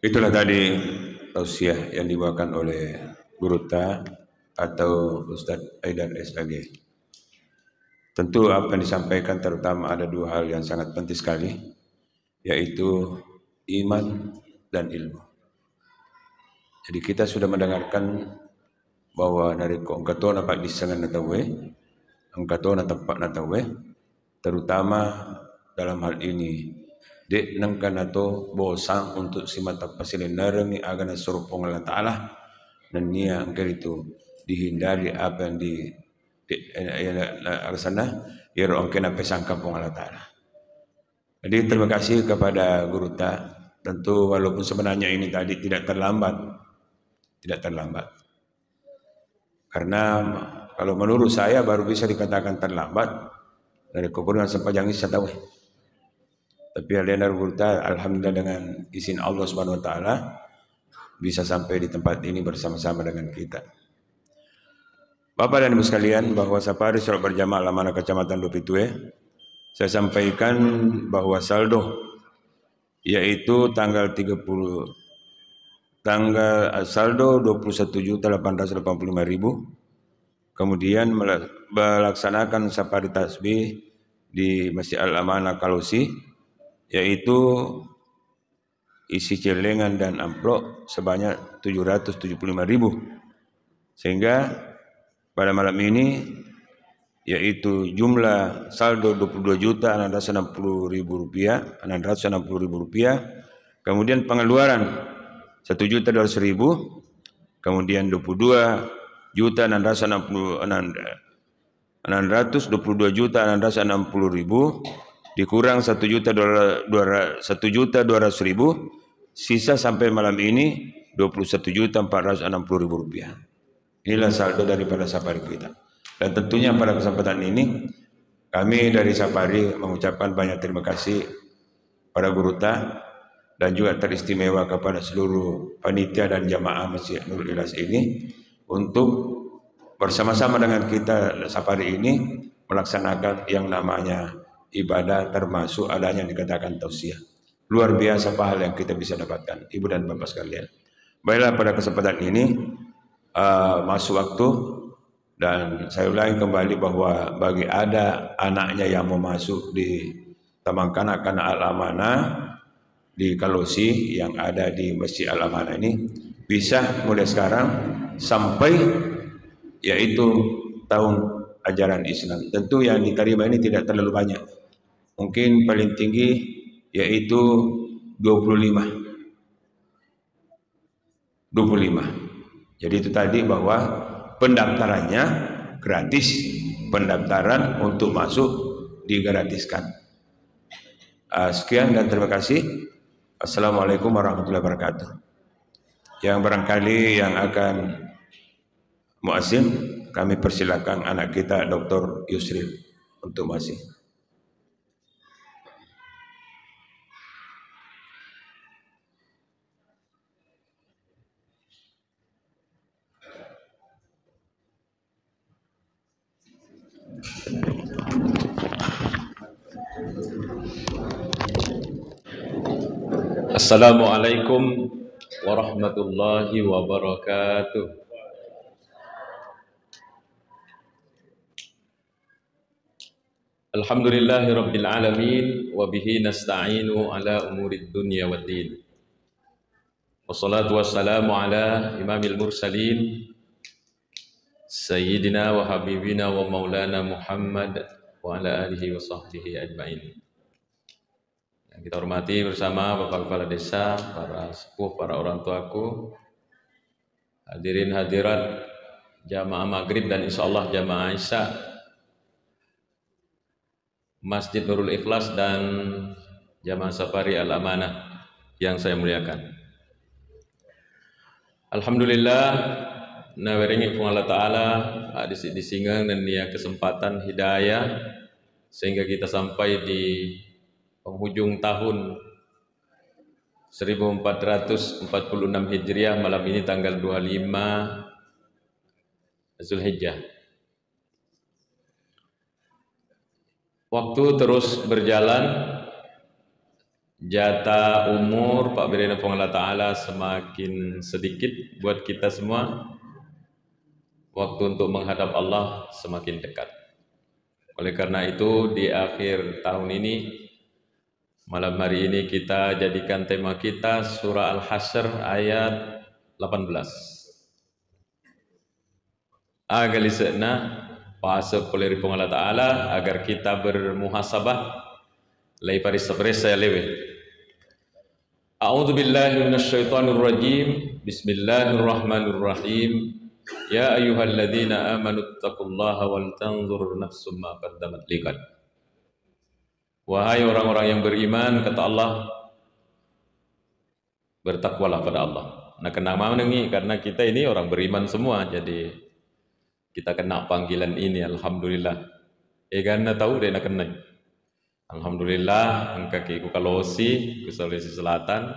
Itulah tadi tausiah yang dibawakan oleh Guru Ta atau Ustadz Haidar SAG. Tentu apa yang disampaikan terutama ada dua hal yang sangat penting sekali, yaitu iman dan ilmu. Jadi kita sudah mendengarkan bahwa dari angkato na pagdisangan na tawe, angkato na tempat na tawe, terutama dalam hal ini dek nangkan atau bosang untuk si mata pasilin narengi agana surupong Allah Ta'ala dan nia angker itu dihindari apa yang di sana iro angkena pesangka pong Allah Ta'ala. Jadi terima kasih kepada Guru Ta. Tentu walaupun sebenarnya ini tadi tidak terlambat karena kalau menurut saya baru bisa dikatakan terlambat dari kekurungan sepanjang ini saya tahu. Tapi Alianar Guru Ta alhamdulillah dengan izin Allah Subhanahu wa taala bisa sampai di tempat ini bersama-sama dengan kita. Bapak dan Ibu sekalian, bahwa safari sholat berjamaah Lamana Kecamatan Lupitue, saya sampaikan bahwa saldo yaitu saldo 21.885.000. Kemudian melaksanakan safari tasbih di Masjid Al-Amanah Kalosi, yaitu isi celengan dan amplop sebanyak 775.000. Sehingga pada malam ini yaitu jumlah saldo 22.660.000 rupiah, kemudian pengeluaran 1.200.000, kemudian 22.660.000, dikurang 1.200.000, sisa sampai malam ini 21.460.000 rupiah. Inilah saldo daripada safari kita. Dan tentunya pada kesempatan ini kami dari Safari mengucapkan banyak terima kasih pada Guruta dan juga teristimewa kepada seluruh panitia dan jamaah Masjid Nurul Ikhlas ini untuk bersama-sama dengan kita Safari ini melaksanakan yang namanya ibadah, termasuk adanya yang dikatakan tausiah. Luar biasa pahala yang kita bisa dapatkan, Ibu dan Bapak sekalian. Baiklah, pada kesempatan ini masuk waktu, dan saya ulangi kembali bahwa bagi ada anaknya yang mau masuk di Taman Kanak-Kanak Al-Amanah di Kalosi yang ada di Masjid Al-Amanah ini, bisa mulai sekarang sampai yaitu tahun ajaran Islam. Tentu yang diterima ini tidak terlalu banyak, mungkin paling tinggi yaitu 25. Jadi itu tadi bahwa pendaftarannya gratis, pendaftaran untuk masuk digratiskan. Sekian dan terima kasih. Assalamualaikum warahmatullahi wabarakatuh. Yang barangkali yang akan muazzin, kami persilakan anak kita Dr. Yusril untuk muazzin. Assalamualaikum warahmatullahi wabarakatuh. Alhamdulillahi rabbil alamin wa bihi nasta'inu ala umurid dunya waddin. Wassalatu wassalamu ala imamil mursalin sayyidina wa habibina wa maulana Muhammad wa ala alihi wa sahbihi ajma'in. Yang kita hormati bersama Bapak Kepala Desa, para sepuh, para orang tuaku, hadirin hadirat jamaah maghrib dan insyaallah jamaah isya Masjid Nurul Ikhlas dan jamaah Safari Al-Amanah yang saya muliakan. Alhamdulillah nawaringi pun Allah Ta'ala di singang dan dia kesempatan hidayah sehingga kita sampai di penghujung tahun 1446 Hijriah, malam ini tanggal 25 Zulhijjah. Waktu terus berjalan, jatah umur Pak Birina Allah Ta'ala semakin sedikit buat kita semua. Waktu untuk menghadap Allah semakin dekat. Oleh karena itu di akhir tahun ini, malam hari ini kita jadikan tema kita surah Al-Hasyr ayat 18. Agar lisekna pasal oleh Allah Ta'ala agar kita bermuhasabah lai parisa-parisa lewe. A'udzu billahi minasyaitonir rajim. Bismillahirrahmanirrahim. Ya ayyuhalladzina amanu taqullaha wal tanzur nafsum ma qaddamat liqad. Wahai orang-orang yang beriman, kata Allah, bertakwalah pada Allah. Nah, kenapa menengi? Karena kita ini orang beriman semua, jadi kita kena panggilan ini, alhamdulillah. Karena tahu dia nak kena. Alhamdulillah, engkau ke Kalosi, ke Sulawesi Selatan,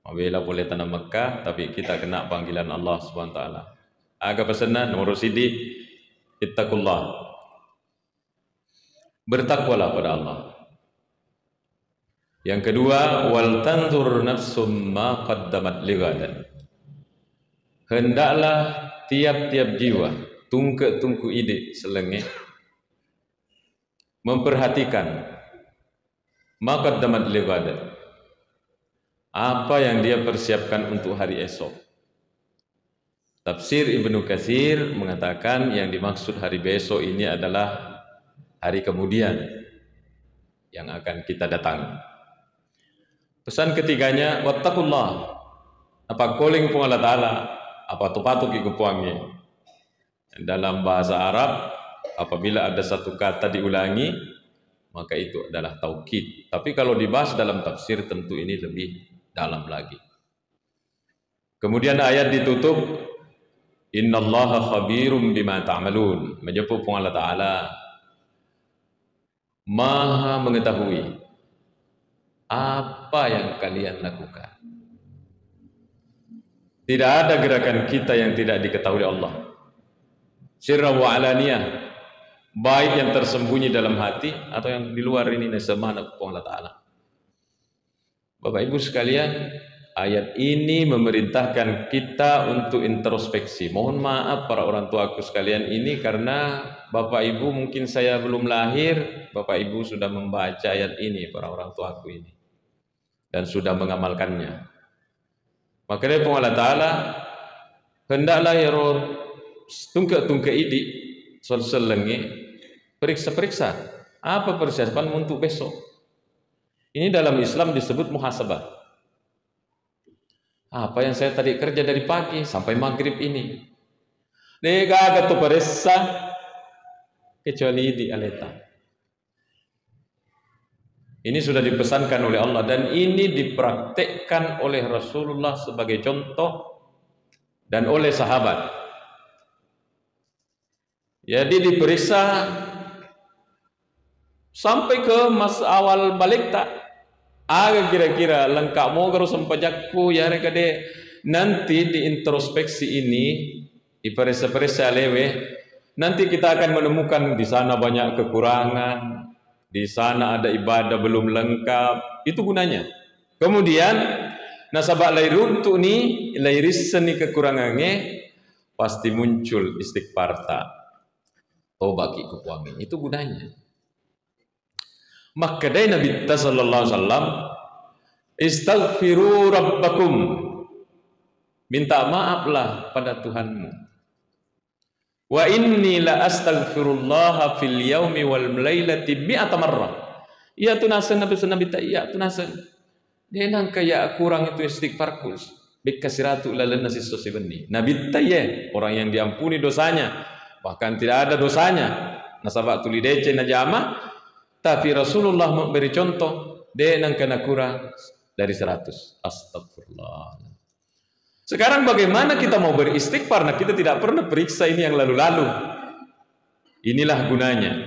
mabila boleh tanah Mekah, tapi kita kena panggilan Allah Subhanahu Wa Taala. Agak pesanan nomor sidik, ittaqullah. Bertakwalah pada Allah. Yang kedua, wal tanzur nafsum ma qaddamat lighadan. Hendaklah tiap-tiap jiwa, tungku ide selenge memperhatikan ma qaddamat lighadan. Apa yang dia persiapkan untuk hari esok. Tafsir Ibnu Katsir mengatakan yang dimaksud hari besok ini adalah hari kemudian yang akan kita datangi. Pesan ketiganya, wattaqullah. Apa calling pun Allah Ta'ala, apa tupatuk ikupuangi. Dalam bahasa Arab, apabila ada satu kata diulangi, maka itu adalah taukid. Tapi kalau dibahas dalam tafsir tentu ini lebih dalam lagi. Kemudian ayat ditutup, innallaha khabirum bima ta'malun. Menyebut Allah Ta'ala Maha mengetahui apa yang kalian lakukan. Tidak ada gerakan kita yang tidak diketahui Allah. Sirra wa alaniyah, baik yang tersembunyi dalam hati atau yang di luar ini, semana Allah Ta'ala. Bapak Ibu sekalian, ayat ini memerintahkan kita untuk introspeksi. Mohon maaf para orang tuaku sekalian ini, karena Bapak Ibu mungkin saya belum lahir, Bapak Ibu sudah membaca ayat ini, para orang tuaku ini, dan sudah mengamalkannya. Maka dari Allah Ta'ala, hendaklah ya tungke idi selenge periksa-periksa apa persiapan untuk besok. Ini dalam Islam disebut muhasabah. Apa yang saya tadi kerja dari pagi sampai maghrib ini, nega agak periksa kecuali di aleta. Ini sudah dipesankan oleh Allah dan ini dipraktekkan oleh Rasulullah sebagai contoh dan oleh sahabat. Jadi diperiksa sampai ke masa awal balik tak aga kira-kira lengkap mau harus sempajakku ya rekade. Nanti di introspeksi ini diperiksa-periksa lewe, nanti kita akan menemukan di sana banyak kekurangan. Di sana ada ibadah belum lengkap, itu gunanya. Kemudian nasabak lairun tu ni lairis seni kekurangannya pasti muncul istighfar tak. Tobat ki kekurangan, itu gunanya. Maka dari Nabi sallallahu alaihi wasallam, istaghfiru rabbakum, minta maaflah pada Tuhanmu. Wa inni la astaghfirullah fil yaumi wal lailati mi'ata marrah. Ya tunasan Nabi tak ya tunasan. Dia nang kaya kurang itu istighfarku. Bikasiratu la lana sisosibani. Nabi taye orang yang diampuni dosanya, bahkan tidak ada dosanya. Nasabak tulidece najama, tapi Rasulullah memberi contoh, dia nang kena kurang dari 100. Astagfirullah. Sekarang bagaimana kita mau beristighfar? Nah, kita tidak pernah periksa ini yang lalu-lalu. Inilah gunanya.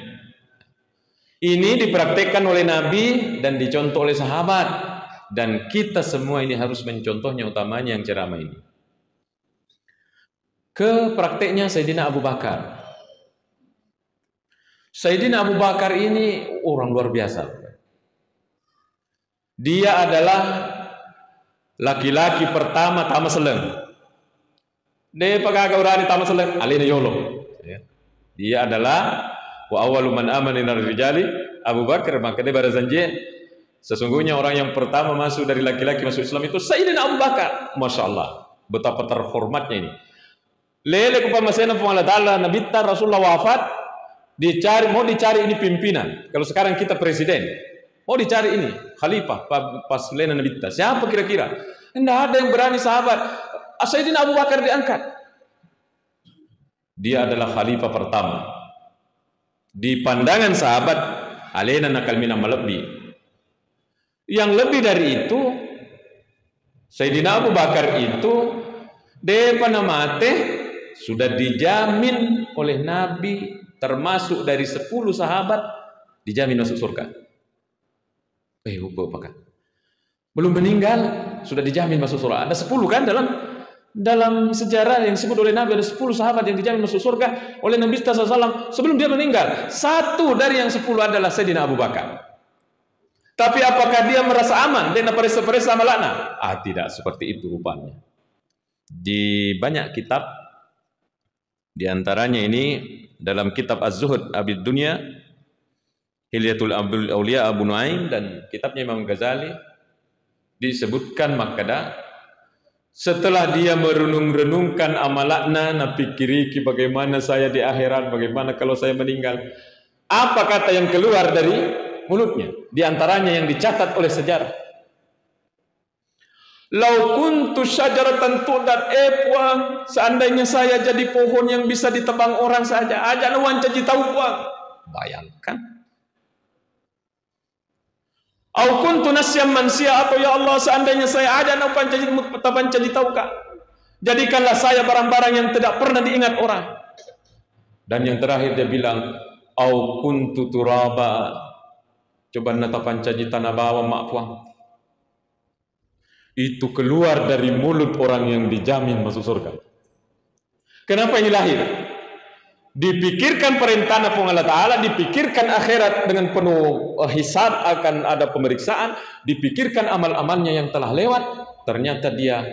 Ini dipraktekkan oleh Nabi dan dicontoh oleh sahabat. Dan kita semua ini harus mencontohnya, utamanya yang ceramah ini. Ke prakteknya Sayyidina Abu Bakar. Sayyidina Abu Bakar ini orang luar biasa. Dia adalah laki-laki pertama tamat seleng. Dia pagaga urani tamat seleng alina yolo. Dia adalah wa awwalu man amana minar rijali Abu Bakar. Maka dia berzanji, sesungguhnya orang yang pertama masuk dari laki-laki masuk Islam itu Sayyidina Abu Bakar. Masya Allah, betapa terhormatnya ini. Lele kepamasena Allah Ta'ala Nabi Rasulullah wafat, mau dicari ini pimpinan. Kalau sekarang kita presiden, mau dicari ini khalifah pas lena Nabi. Siapa kira-kira? Tidak ada yang berani sahabat. Sayyidina Abu Bakar diangkat. Dia adalah khalifah pertama. Di pandangan sahabat, alena nakal minam lebih. Yang lebih dari itu, Sayyidina Abu Bakar itu depan mate sudah dijamin oleh Nabi, termasuk dari 10 sahabat dijamin masuk surga. Belum meninggal sudah dijamin masuk surga. Ada 10 kan dalam sejarah yang disebut oleh Nabi, ada 10 sahabat yang dijamin masuk surga oleh Nabi SAW sebelum dia meninggal. Satu dari yang 10 adalah Sayyidina Abu Bakar. Tapi apakah dia merasa aman? Dia perisa-perisa malakna? Tidak seperti itu rupanya. Di banyak kitab, di antaranya ini dalam kitab Az-Zuhud Abid Dunya, Hilyatul Auliya Abu Nuaim, dan kitabnya Imam Ghazali, disebutkan makada setelah dia merenung-renungkan amalakna, na pikiriki bagaimana saya di akhirat, bagaimana kalau saya meninggal, apa kata yang keluar dari mulutnya? Di antaranya yang dicatat oleh sejarah, lau kuntu syajaratan tudat puang, seandainya saya jadi pohon yang bisa ditebang orang saja, aja lawan caci tahu puang. Bayangkan, Au kuntu nasyam mansia, atau ya Allah seandainya saya ada nau pancaji taukah, jadikanlah saya barang-barang yang tidak pernah diingat orang. Dan yang terakhir dia bilang, au kuntu turaba, coba nata pancaji tanah bawah mak puang. Itu keluar dari mulut orang yang dijamin masuk surga. Kenapa ini lahir? Dipikirkan perintah Allah Ta'ala, dipikirkan akhirat dengan penuh hisab, akan ada pemeriksaan, dipikirkan amal-amalnya yang telah lewat, ternyata dia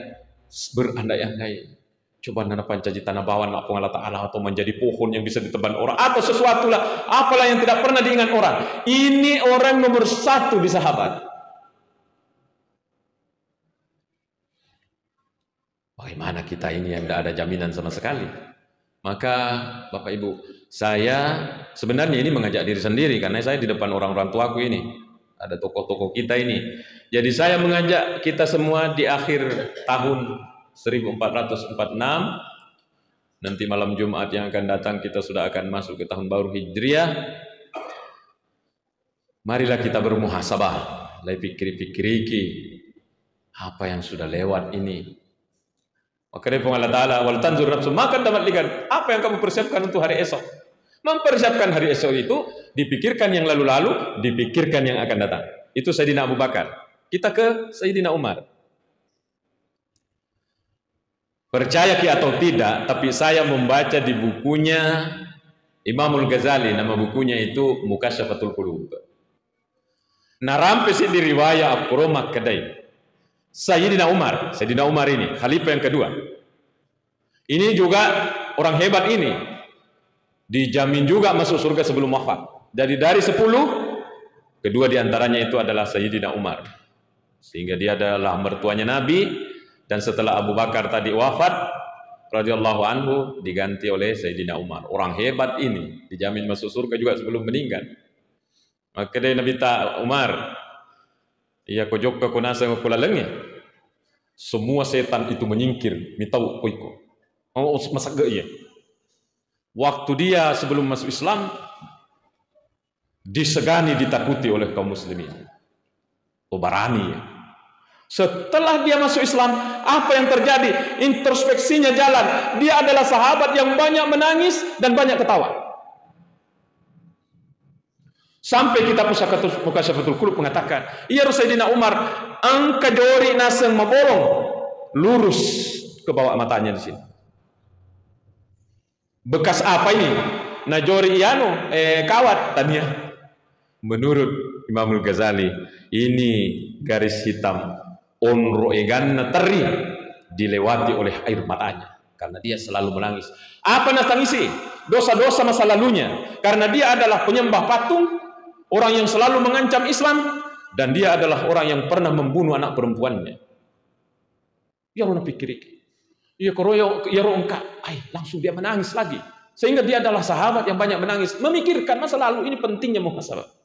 berandai-andai. Coba nana pancaji tanah bawah Allah Ta'ala, atau menjadi pohon yang bisa diteban orang, atau sesuatu lah, apalah yang tidak pernah diingat orang. Ini orang nomor satu di sahabat. Bagaimana kita ini yang tidak ada jaminan sama sekali? Maka Bapak Ibu, saya sebenarnya ini mengajak diri sendiri, karena saya di depan orang-orang tuaku ini, ada tokoh-tokoh kita ini. Jadi saya mengajak kita semua di akhir tahun 1446, nanti malam Jumat yang akan datang kita sudah akan masuk ke tahun baru Hijriah. Marilah kita bermuhasabah, pikir-pikir apa yang sudah lewat ini. Maka dari Allah Ta'ala, wal tanzur nafsu ma qaddamat ligan, apa yang kamu persiapkan untuk hari esok. Mempersiapkan hari esok itu dipikirkan yang lalu-lalu, dipikirkan yang akan datang. Itu Sayyidina Abu Bakar. Kita ke Sayyidina Umar. Percaya ki atau tidak, tapi saya membaca di bukunya Imamul Ghazali, nama bukunya itu Mukasyafatul Qulub. Narampe di riwayat Akromak Kedai. Sayyidina Umar ini khalifah yang kedua. Ini juga orang hebat ini. Dijamin juga masuk surga sebelum wafat. Jadi dari 10, kedua diantaranya itu adalah Sayyidina Umar. Sehingga dia adalah mertuanya Nabi, dan setelah Abu Bakar tadi wafat radhiyallahu anhu diganti oleh Sayyidina Umar. Orang hebat ini dijamin masuk surga juga sebelum meninggal. Maka dari Nabi Umar, iya kojok ke kunasa kula lengi. Semua setan itu menyingkir, mitau koiko. Oh, masak ge iya. Waktu dia sebelum masuk Islam disegani, ditakuti oleh kaum muslimin. Berani ya. Setelah dia masuk Islam, apa yang terjadi? Introspeksinya jalan. Dia adalah sahabat yang banyak menangis dan banyak ketawa. Sampai kitab Mukasyafatul Qulub mengatakan, iya Sayyidina Umar, angka jori naseng mabolong, lurus ke bawah matanya di sini. Bekas apa ini? Najori ianu, kawat tadinya. Menurut Imamul Ghazali, ini garis hitam onro egan teri dilewati oleh air matanya, karena dia selalu menangis. Apa nas tangisi? Dosa-dosa masa lalunya, karena dia adalah penyembah patung, orang yang selalu mengancam Islam, dan dia adalah orang yang pernah membunuh anak perempuannya. Ya orang pikir, ya koroyo ya rongka, langsung dia menangis lagi. Sehingga dia adalah sahabat yang banyak menangis, memikirkan masa lalu. Ini pentingnya muhasabah.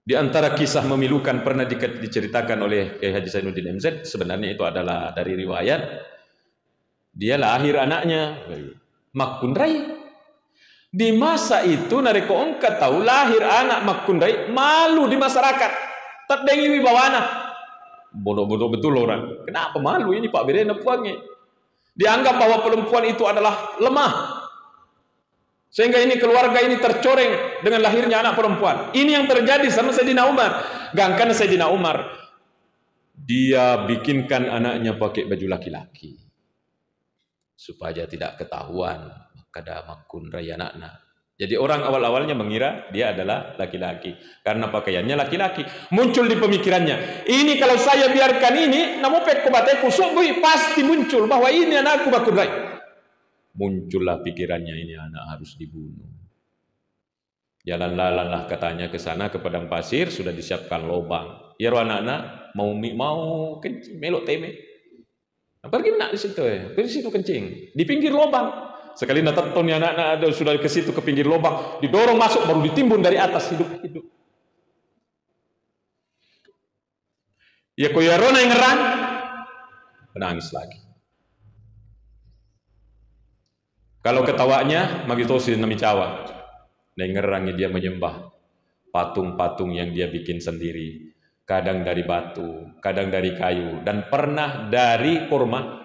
Di antara kisah memilukan pernah diceritakan oleh Kiai Haji Zainuddin MZ, sebenarnya itu adalah dari riwayat. Dia lahir anaknya Makundrai. Di masa itu nareko ongkat tahu lahir anak Makundai, malu di masyarakat. Tak dengi wibawana. Bodoh-bodoh betul orang. Kenapa malu ini Pak Birena puangnya? Dianggap bahwa perempuan itu adalah lemah. Sehingga ini keluarga ini tercoreng dengan lahirnya anak perempuan. Ini yang terjadi sama Sayyidina Umar. Gangkan Sayyidina Umar, dia bikinkan anaknya pakai baju laki-laki supaya tidak ketahuan kada makun raya anaknya. Jadi orang awal-awalnya mengira dia adalah laki-laki karena pakaiannya laki-laki. Muncul di pemikirannya, ini kalau saya biarkan ini, namun pekkobateku subui pasti muncul bahwa ini anakku makun raya. Muncullah pikirannya, ini anak harus dibunuh. Jalan-jalanlah katanya ke sana ke padang pasir, sudah disiapkan lubang. Ya anak-anak mau kencing melok teme. Pergi nak di situ ya, di situ kencing di pinggir lubang. Sekali naton ya anak-anak ada sudah ke situ ke pinggir lubang, didorong masuk baru ditimbun dari atas hidup-hidup. Ya koyarona yang ngerang, menangis lagi. Kalau ketawanya magitosi nami cawa, dan ngerangi dia menyembah patung-patung yang dia bikin sendiri, kadang dari batu, kadang dari kayu, dan pernah dari kurma.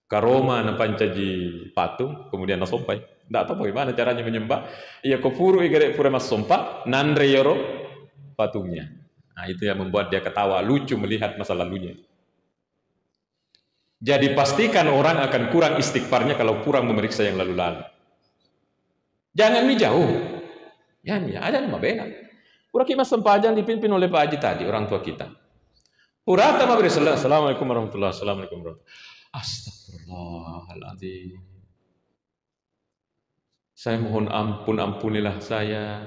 Karoma na pancaji patung, kemudian nasompai. Tidak tahu bagaimana caranya menyembah. Ia kufuru igare pura mas sompa, nandre yoro patungnya. Nah, itu yang membuat dia ketawa, lucu melihat masa lalunya. Jadi pastikan orang akan kurang istighfarnya kalau kurang memeriksa yang lalu-lalu. Jangan jauh. Ya, ada nama benar. Pura kimas sempajan dipimpin oleh Pak Haji tadi, orang tua kita. Purata mabri assalamualaikum warahmatullahi wabarakatuh. Astagfirullahaladzim. Saya mohon ampun, ampunilah saya.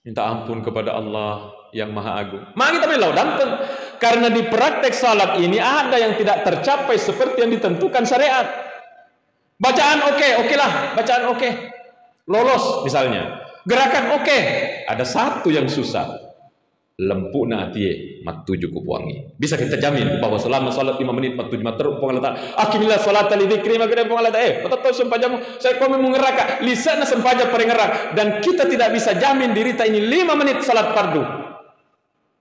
Minta ampun kepada Allah yang Maha Agung. Mari kita bilang danten. Karena di praktek salat ini ada yang tidak tercapai seperti yang ditentukan syariat. Bacaan oke lah, bacaan oke. Lolos misalnya. Gerakan oke. Ada satu yang susah. Lempu na atie mat 7 kupuangi. Bisa kita jamin bahwa selama salat 5 menit mat 7 mater pengalata. Akimilah salat li dzikri magre pengalata. Betul sempajamu saya kami mengeraka lisan sempaja perengerak dan kita tidak bisa jamin diri kita ini 5 menit salat fardu.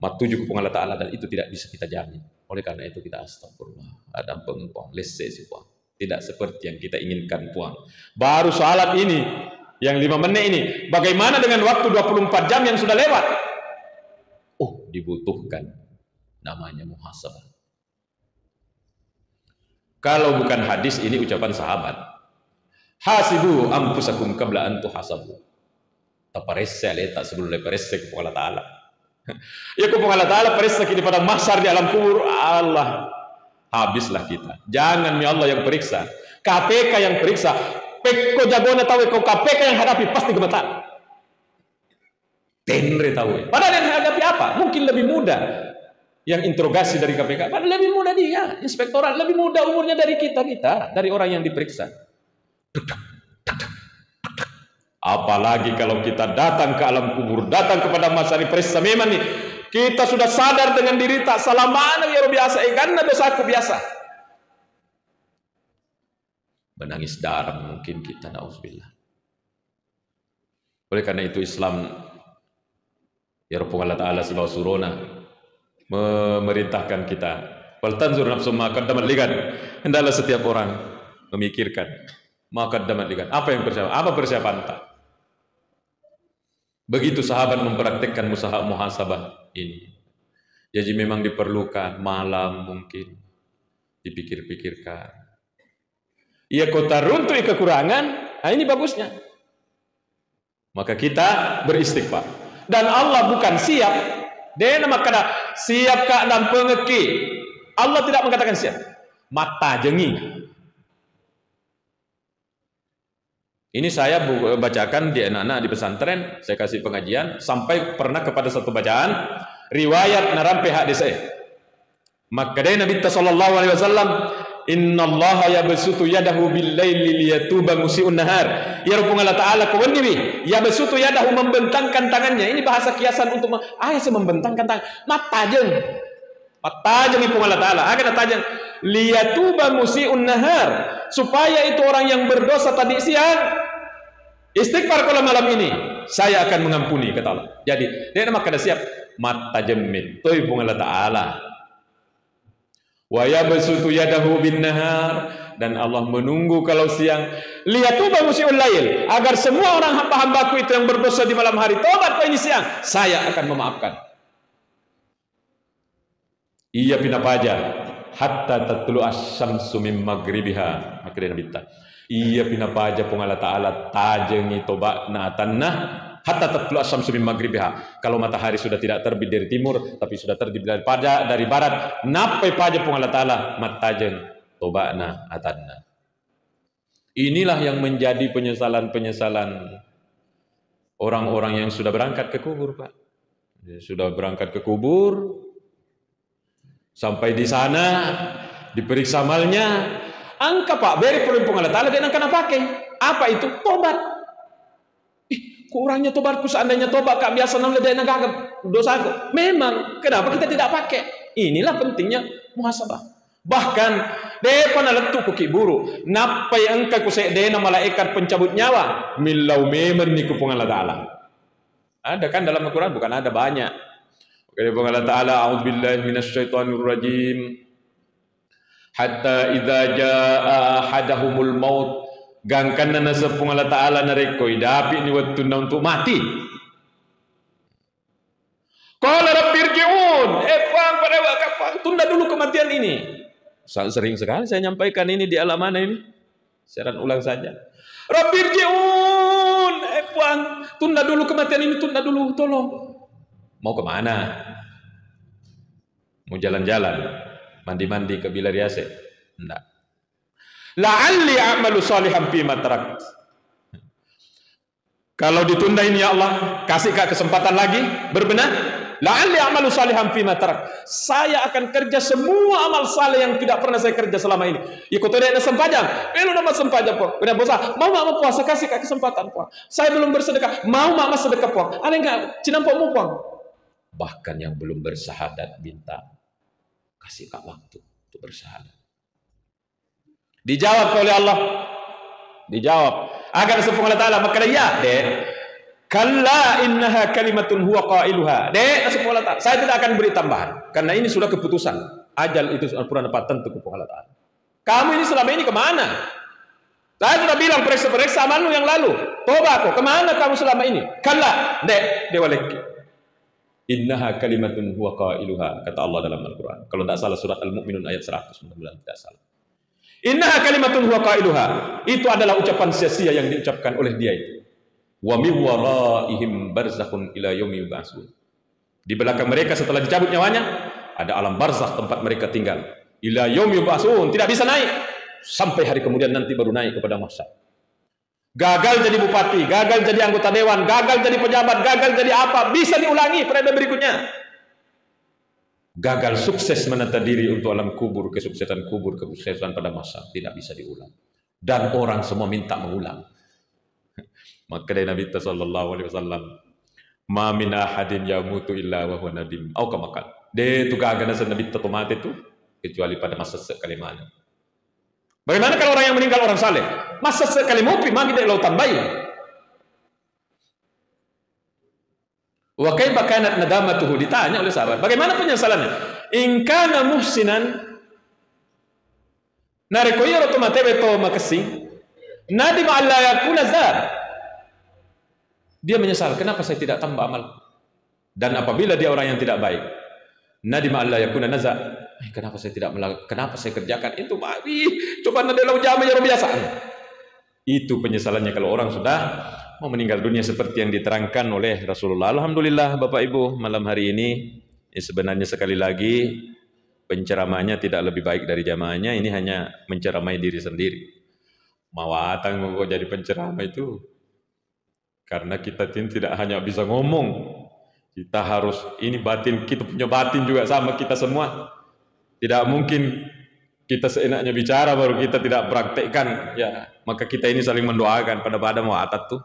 Mat 7 kupungalata Allah dan itu tidak bisa kita jamin. Oleh karena itu kita astagfirullah. Ada pengpuang lesse si puang. Tidak seperti yang kita inginkan puang. Baru salat ini yang 5 menit ini. Bagaimana dengan waktu 24 jam yang sudah lewat? Oh, dibutuhkan namanya muhasabah. Kalau bukan hadis, ini ucapan sahabat. Hasibu anfusakum qabla an tuhasabu. Taparesse aleta sebelum leparesse kepada Allah Ta'ala. Ya kepada Allah Ta'ala paresse kita pada mahsyar di alam kubur. Allah, habislah kita. Jangan ya Allah yang periksa. KPK yang periksa. Peko jagona tahu kau KPK yang hadapi pasti gemetar. Tenre tahu. Padahal yang hadapi apa? Mungkin lebih muda yang interogasi dari KPK. Padahal lebih muda dia, inspektorat lebih muda umurnya dari kita, dari orang yang diperiksa. Apalagi kalau kita datang ke alam kubur, datang kepada masa diperiksa memang nih, kita sudah sadar dengan diri tak salah mana ya biasa, karena dosaku biasa. Menangis darah mungkin kita, na'udzubillah. Oleh karena itu Islam ya Rabbul Ta'ala Subhanahu surona memerintahkan kita. Wal tanzur nafsum ma qaddamat ligan. Hendaklah setiap orang memikirkan ma qaddamat ligan. Apa yang persiapan? Apa persiapan tak? Begitu sahabat mempraktikkan muhasabah ini. Jadi memang diperlukan malam mungkin dipikir-pikirkan. Ia kota runtuh kekurangan, nah ini bagusnya. Maka kita beristighfar. Dan Allah bukan siap. Dia nama kata siap kak dan pengeki. Allah tidak mengatakan siap. Mata jengi. Ini saya bacakan di anak-anak di pesantren. Saya kasih pengajian. Sampai pernah kepada satu bacaan. Riwayat narampe hadis saya. Maka dia Nabi sallallahu alaihi wasallam. Innallaha yabsutu yadahu bil-laili liyatuba musii'un nahar. Ya Rabbul Ta'ala kawaniwi yabsutu yadahu membentangkan tangannya. Ini bahasa kiasan untuk membentangkan tangan. Matajeng ipung Allah Ta'ala. Akan tajeng liyatuba musii'un nahar, supaya itu orang yang berdosa tadi siang istighfar kalau malam ini saya akan mengampuni kata Allah. Jadi dia nama kada siap matajeng itu ipung Allah Ta'ala. Wa yabsutu yadahu bin nahar, dan Allah menunggu kalau siang liyatuba musii'ul lail, agar semua orang hamba-hambaku itu yang berdosa di malam hari tobat ini siang saya akan memaafkan. Iya pinapaja hatta tatlu asy-syamsu min maghribiha. Maka dia minta iya pinapaja pung Allah Ta'ala tajengi tobatna tanah hatta tatlu asy-syamsu min maghribiha. Kalau matahari sudah tidak terbit dari timur tapi sudah terbit dari barat, napai paja pung Allah Ta'ala matajeng tobakna atanna. Inilah yang menjadi penyesalan-penyesalan orang-orang yang sudah berangkat ke kubur, Pak. Sudah berangkat ke kubur, sampai di sana diperiksa amalnya, angka Pak beri pung Allah Ta'ala dan akan pakai apa itu? Tobat. Kurangnya tobatku, seandainya tobat kak biasa namanya dia nagagap dosaku. Memang kenapa kita tidak pakai? Inilah pentingnya muhasabah. Bahkan depan letu kuki buru napai angka kusek dena malaikat pencabut nyawa milau memang niku pung Allah Ta'ala. Ada kan dalam Al-Quran? Bukan ada, banyak. Kata Allah Ta'ala, a'udzubillahi minasyaitonirrajim. Hatta idza jaa ahadahumul maut, gangkan na sepung Allah Ta'ala narekoy dapi ni waktu na untuk mati. Qala rabbirji'un, pada waktu tunda dulu kematian ini. Sering sekali saya nyampaikan ini di alaman ini. Siaran ulang saja. Rabbirji'un, tunda dulu kematian ini, tunda dulu, tolong. Mau kemana? Mau jalan-jalan? Mandi-mandi ke Bilar Yasir? Enggak. La'alli a'malu salihan fima tarakt. Kalau ditunda ini ya Allah, kasih kak kesempatan lagi berbenah. La'alli a'malu salihan fima tarakt. Saya akan kerja semua amal saleh yang tidak pernah saya kerja selama ini. Ikut ada sempajang. Lu nama sempajang po. Benar bosa. Mau mama puasa kasih kak kesempatan po. Saya belum bersedekah. Mau mama sedekah po. Ada enggak? Cinampok mu po. Bahkan yang belum bersahadat minta kasih kak waktu untuk bersyahadat. Dijawab oleh Allah. Dijawab. Agar sepung Allah Ta'ala. Maka ya, dek. Kalla innaha kalimatun huwa qailuha. Dek, sepung Allah Ta'ala. Saya tidak akan beri tambahan. Karena ini sudah keputusan. Ajal itu Al-Quran tentu sepung Allah Ta'ala. Kamu ini selama ini kemana? Saya sudah bilang periksa-periksa amalmu yang lalu. Toba kok. Kemana kamu selama ini? Kalla, dek. Dewaleki. Innaha kalimatun huwa qailuha, kata Allah dalam Al-Quran. Kalau tidak salah surat Al-Mu'minun ayat 100, mudah-mudahan tidak salah. Innaha kalimatun huwa qailuha. Itu adalah ucapan sia-sia yang diucapkan oleh dia itu. Wa min waraihim barzakhun ila yaumi yub'atsun. Di belakang mereka setelah dicabut nyawanya ada alam barzakh tempat mereka tinggal. Ila yaumi yub'atsun, tidak bisa naik sampai hari kemudian nanti baru naik kepada mahsyar. Gagal jadi bupati, gagal jadi anggota dewan, gagal jadi pejabat, gagal jadi apa, bisa diulangi periode berikutnya. Gagal sukses menata diri untuk alam kubur, kesuksesan pada masa tidak bisa diulang. Dan orang semua minta mengulang. Maka dari Nabi sallallahu alaihi wasallam, "Ma min ahadin yamutu illa wa huwa nadim." Au kamakan. De tu gagal na Nabi mati itu kecuali pada masa sekali mana. Bagaimana kalau orang yang meninggal orang saleh? Masa sekali mopi mandi dari lautan bayi. Wa kaifa kanat nadamatuhu, ditanya oleh sahabat, bagaimana penyesalannya? In kana muhsinan narekoyo to matebe to makasi nadim alla yakuna zar. Dia menyesal, kenapa saya tidak tambah amal? Dan apabila dia orang yang tidak baik, nadim alla yakuna nazar. Kenapa saya tidak melakukan? Kenapa saya kerjakan itu? Coba nadelau jama ya biasa. Itu penyesalannya kalau orang sudah mau meninggal dunia seperti yang diterangkan oleh Rasulullah. Alhamdulillah Bapak Ibu, malam hari ini sebenarnya sekali lagi penceramahnya tidak lebih baik dari jamaahnya. Ini hanya menceramai diri sendiri. Mawatang mau jadi penceramah itu karena kita tidak hanya bisa ngomong, kita harus ini batin, kita punya batin juga sama kita semua. Tidak mungkin kita seenaknya bicara baru kita tidak praktekkan, ya. Maka kita ini saling mendoakan pada mu'atat tuh.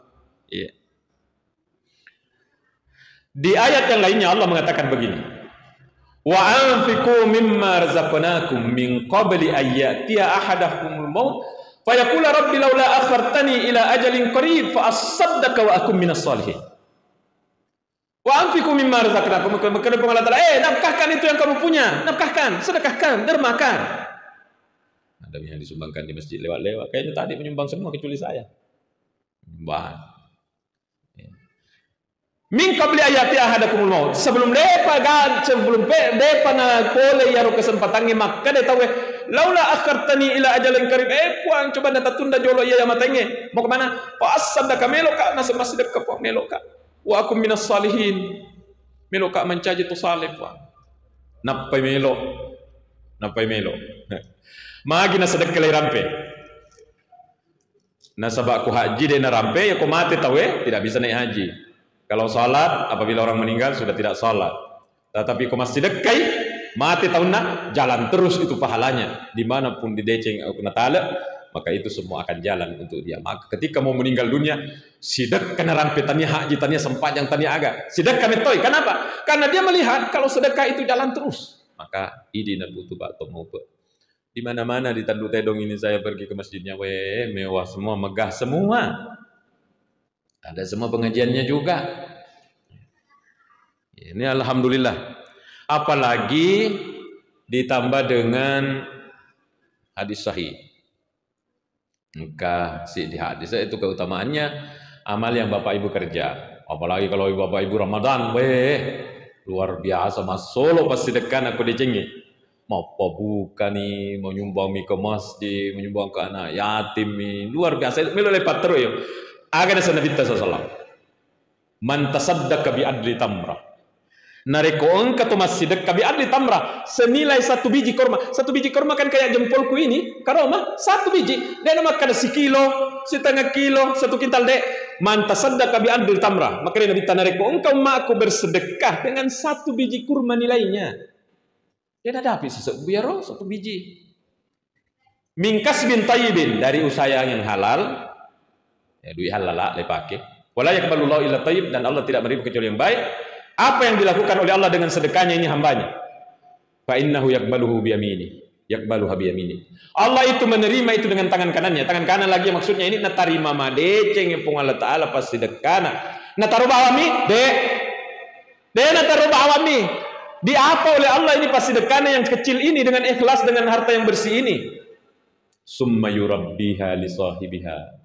Iya. Di ayat yang lainnya Allah mengatakan begini. Wa anfiqu mimma razaqnakum min qabli ayyatiya ahadakumul maut fa yaqulu rabbi laula akhartani ila ajalin qarib fa asaddaqa wa akum minas salihin. Wa anfiqu mimma razaqnakum, maka Allah Ta'ala, nafkahkan itu yang kamu punya, nafkahkan, sedekahkan, dermakan. Ada yang disumbangkan di masjid lewat-lewat, kayaknya tadi menyumbang semua kecuali saya. Bahan. Min qabli ayati ahadakumul maut, sebelum depa na pole yaro kesempatan maka de tawe laula akhartani ila ajalin qarib, puang coba nata tunda jolo iya matenge mau kemana? Fa asaddaqa meloka na semasdek ke meloka. Wa akum minas salihin, melo kak mencaji tu salih wa napai melo magi na sedek kelai rampe na sabak ku haji de na rampe ya ku mati tawe tidak bisa naik haji. Kalau salat apabila orang meninggal sudah tidak salat, tetapi ku masih dekai mati tahun nak jalan terus itu pahalanya dimanapun di deceng aku natala, maka itu semua akan jalan untuk dia. Maka ketika mau meninggal dunia, sidak kena rampe tanya haji tanya sempat yang tanya agak sidak kami toy. Kenapa? Karena dia melihat kalau sedekah itu jalan terus. Maka idina butuh bak mau di mana-mana di Tandu Tedong ini saya pergi ke masjidnya, mewah semua, megah semua. Ada semua pengajiannya juga. Ini alhamdulillah. Apalagi ditambah dengan hadis sahih. Maka si di hadis itu keutamaannya amal yang Bapak Ibu kerja. Apalagi kalau Bapak Ibu Ramadan, luar biasa. Mas Solo pasti dekan aku dicengi. Mau apa bukan nih, mau nyumbang mie ke masjid, mau nyumbang ke anak yatim nih. Luar biasa. Milo lepat terus ya. Agak ada Nabi sallallahu. Man tasaddaqa bi adli tamra. Nareko engkau tu masih sedekah bi adli tamra senilai 1 biji korma. 1 biji korma kan kayak jempolku ini. Karoma 1 biji. Dia makan sekilo, setengah kilo, 1 kintal dek. Man tasaddaqa bi adli tamra. Maka dia Nabi nareko engkau aku bersedekah dengan 1 biji kurma nilainya. Dia dah dapat biar 1 biji. Mingkas bin tayyibin dari usaha yang halal. Ya, duit halal lah pakai. Wala yaqbalullahu illa tayyib, dan Allah tidak menerima kecuali yang baik. Apa yang dilakukan oleh Allah dengan sedekahnya ini hambanya? Fa innahu yaqbaluhu bi yamini. Yaqbaluha bi yamini. Allah itu menerima itu dengan tangan kanannya. Tangan kanan lagi maksudnya ini natarima made ceng pung Allah taala pas sedekahna. Nataru bawami de nataru bawami. Di apa oleh Allah ini pas sedekahna yang kecil ini dengan ikhlas dengan harta yang bersih ini. Summa yurabbiha li sahibiha.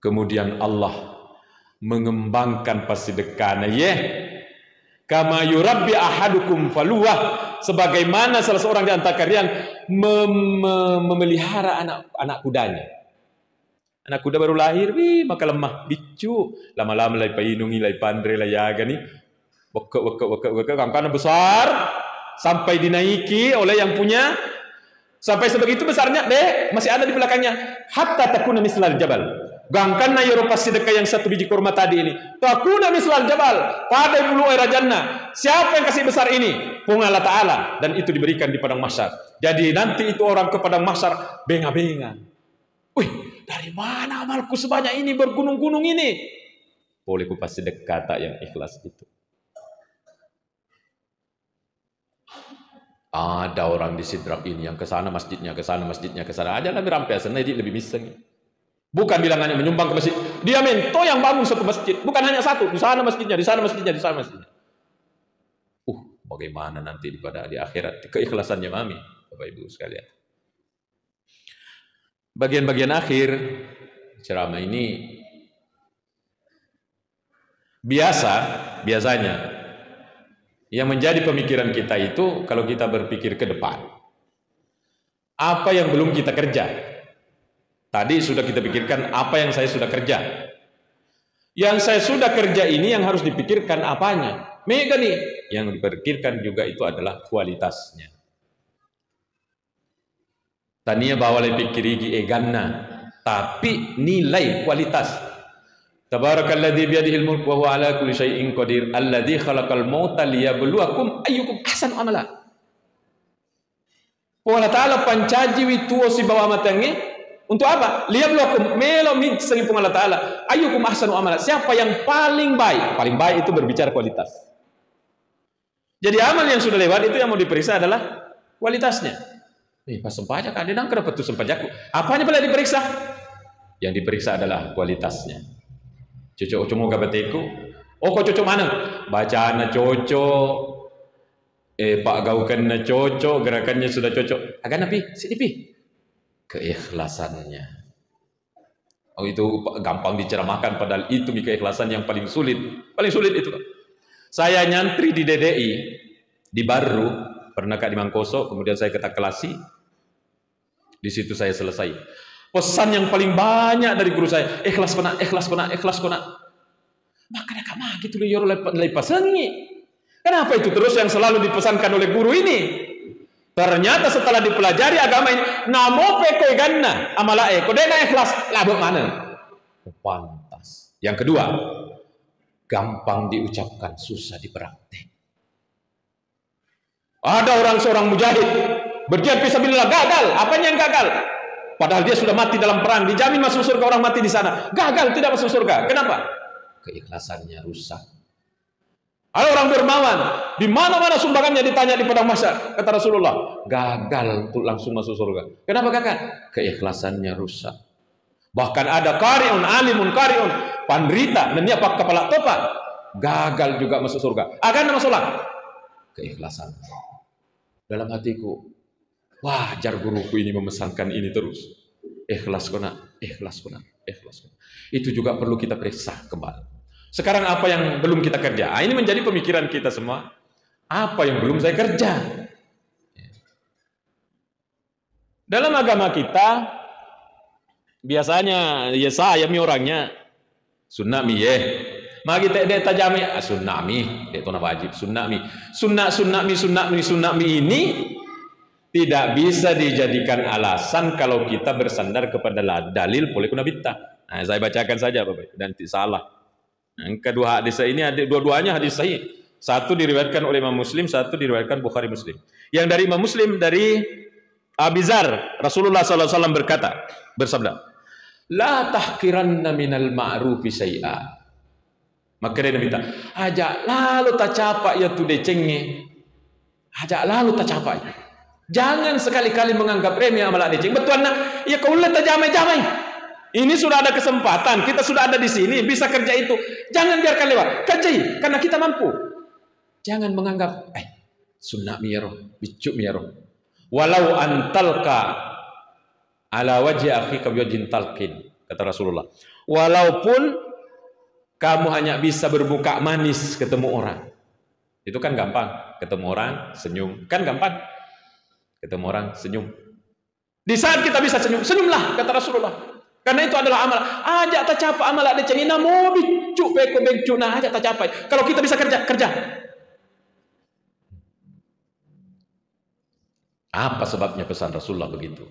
Kemudian Allah mengembangkan pasidekana kama yurabbi ahadukum faluwah, sebagaimana salah seorang di antara kalian memelihara anak kudanya. Anak kuda baru lahir, maka lemah, bicu, lama-lama lai painungi, lai pandre, lai yaga nih, bekek, karena besar sampai dinaiki oleh yang punya, sampai sebegitu besarnya, masih ada di belakangnya, hatta takuna mislal jabal. Gangkan na yoro pas sedekah yang 1 biji kurma tadi ini. Takuna mislal jabal. Pada bulu air jannah. Siapa yang kasih besar ini? Pung Allah Ta'ala. Dan itu diberikan di padang mahsyar. Jadi nanti itu orang ke padang mahsyar benga-benga. Wih, dari mana amalku sebanyak ini, bergunung-gunung ini? Boleh ku pas sedekah tak yang ikhlas itu. Ada orang di Sidrap ini yang ke sana masjidnya, ke sana masjidnya, ke sana aja lebih rampesan, jadi lebih miseng. Bukan bilang hanya menyumbang ke masjid. Dia mento yang bangun 1 masjid. Bukan hanya 1. Di sana masjidnya, di sana masjidnya, di sana masjidnya. Bagaimana nanti di akhirat keikhlasannya mami, Bapak Ibu sekalian. Bagian-bagian akhir ceramah ini biasanya yang menjadi pemikiran kita itu kalau kita berpikir ke depan. Apa yang belum kita kerja? Tadi sudah kita pikirkan apa yang saya sudah kerja. Yang saya sudah kerja ini yang harus dipikirkan apanya? Mega nih. Yang dipikirkan juga itu adalah kualitasnya. Tania bawa le pikirigi eganna, tapi nilai kualitas. Tabarakalladzi biyadihil mulku wa huwa ala kulli syai'in qadir, alladzi khalaqal mauta liyabluwakum ayyukum ahsanu amala. Allah Ta'ala pancaji witu si bawa matangi. Untuk apa? Liyabluwakum melo mid sing pung Allah Ta'ala ayyukum ahsanu amala. Siapa yang paling baik? Paling baik itu berbicara kualitas. Jadi amal yang sudah lewat itu yang mau diperiksa adalah kualitasnya. Pas sempajak ada nang kenapa tuh sempajakku? Apanya boleh diperiksa? Yang diperiksa adalah kualitasnya. Cocok cuma gabateku. Oh kok cocok mana? Bacaannya cocok. Pak gaukannya cocok, gerakannya sudah cocok. Agak napi, sini pi. Keikhlasannya. Oh itu gampang diceramahkan, padahal itu keikhlasan yang paling sulit. Paling sulit itu. Saya nyantri di DDI di Baru, pernah di Mangkoso, kemudian saya ke Takelasi. Di situ saya selesai. Pesan yang paling banyak dari guru saya, ikhlas kona, ikhlas kona, ikhlas kona. Maka ada kama gitu liyor lepasangi. Kenapa itu terus yang selalu dipesankan oleh guru ini? Ternyata setelah dipelajari agama ini, namo peko ganna amalae, kodena ikhlas, labuk mana? Pantas. Yang kedua, gampang diucapkan, susah dipraktek. Ada seorang mujahid berjihad fisabilillah gagal. Apanya yang gagal? Padahal dia sudah mati dalam perang, dijamin masuk surga orang mati di sana. Gagal, tidak masuk surga. Kenapa? Keikhlasannya rusak. Ada orang dermawan, di mana-mana sumbangannya ditanya di padang mahsyar. Kata Rasulullah, gagal untuk langsung masuk surga. Kenapa gagal? Keikhlasannya rusak. Bahkan ada qari'un alimun qari'un, pandrita, dan dia pak kepala topak. gagal juga masuk surga. Akan nama sholat, keikhlasan. Dalam hatiku, wajar guruku ini memesankan ini terus. Ikhlas kona, ikhlas kona, ikhlas kona. Itu juga perlu kita periksa kembali. Sekarang apa yang belum kita kerja? Ini menjadi pemikiran kita semua. Apa yang belum saya kerja? Dalam agama kita, biasanya ya saya orangnya sunnah mi magi te de tajami sunnah mi de to wajib sunnah mi sunnah mi ini tidak bisa dijadikan alasan kalau kita bersandar kepada dalil boleh kuna bitta. Nah, saya bacakan saja Bapak nanti salah. Yang kedua hadis ini ada dua-duanya hadis sahih. Satu diriwayatkan oleh Imam Muslim, satu diriwayatkan Bukhari Muslim. Yang dari Imam Muslim dari Abi Dzar, Rasulullah SAW bersabda, "La tahqiranna minal ma'rufi syai'a." Maka dia minta, "Ajak lalu tak capak ya tu decengnya. Ajak lalu tak capak. Jangan sekali-kali menganggap remeh amalan deceng. Betul nak? Ya kau lihat jamai-jamai. Ini sudah ada kesempatan, kita sudah ada di sini, bisa kerja itu. Jangan biarkan lewat. Kerjai karena kita mampu. Jangan menganggap sunnah miyaro, bicuk miyaro. Walau antalka ala wajhi akhika biwajhin talqin," kata Rasulullah. Walaupun kamu hanya bisa berbuka manis ketemu orang. Itu kan gampang, ketemu orang senyum, kan gampang. Ketemu orang senyum. Di saat kita bisa senyum, senyumlah kata Rasulullah. Karena itu adalah amal. Ajak tak capai amal ada cengina mau bicuk beko bicuk nah ajak tak capai. Kalau kita bisa kerja. Apa sebabnya pesan Rasulullah begitu?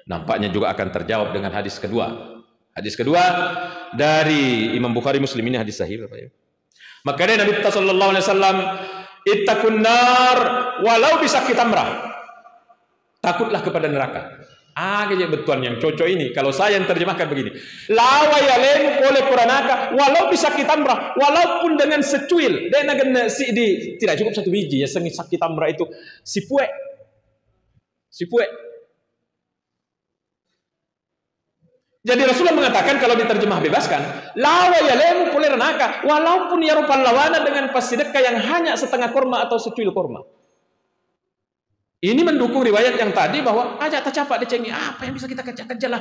Nampaknya juga akan terjawab dengan hadis kedua. Hadis kedua dari Imam Bukhari Muslim, ini hadis sahih Bapak ya. Maka Nabi sallallahu alaihi wasallam, "Ittaqun nar walau bisakki tamrah." Takutlah kepada neraka. Agaknya betuan yang cocok ini. Kalau saya yang terjemahkan begini, "Lawa yalemu oleh Quranaka walau bisakki tamrah," walaupun dengan secuil. Dan si di tidak cukup satu biji ya, sengit sakit tamrah itu sipue. Jadi Rasulullah mengatakan kalau diterjemah bebaskan, lawa yalemu oleh Quranaka walaupun ya rupal lawana dengan pas sedekah yang hanya setengah korma atau secuil korma. Ini mendukung riwayat yang tadi bahwa ajak tak capak dicengi. Apa yang bisa kita kerjalah.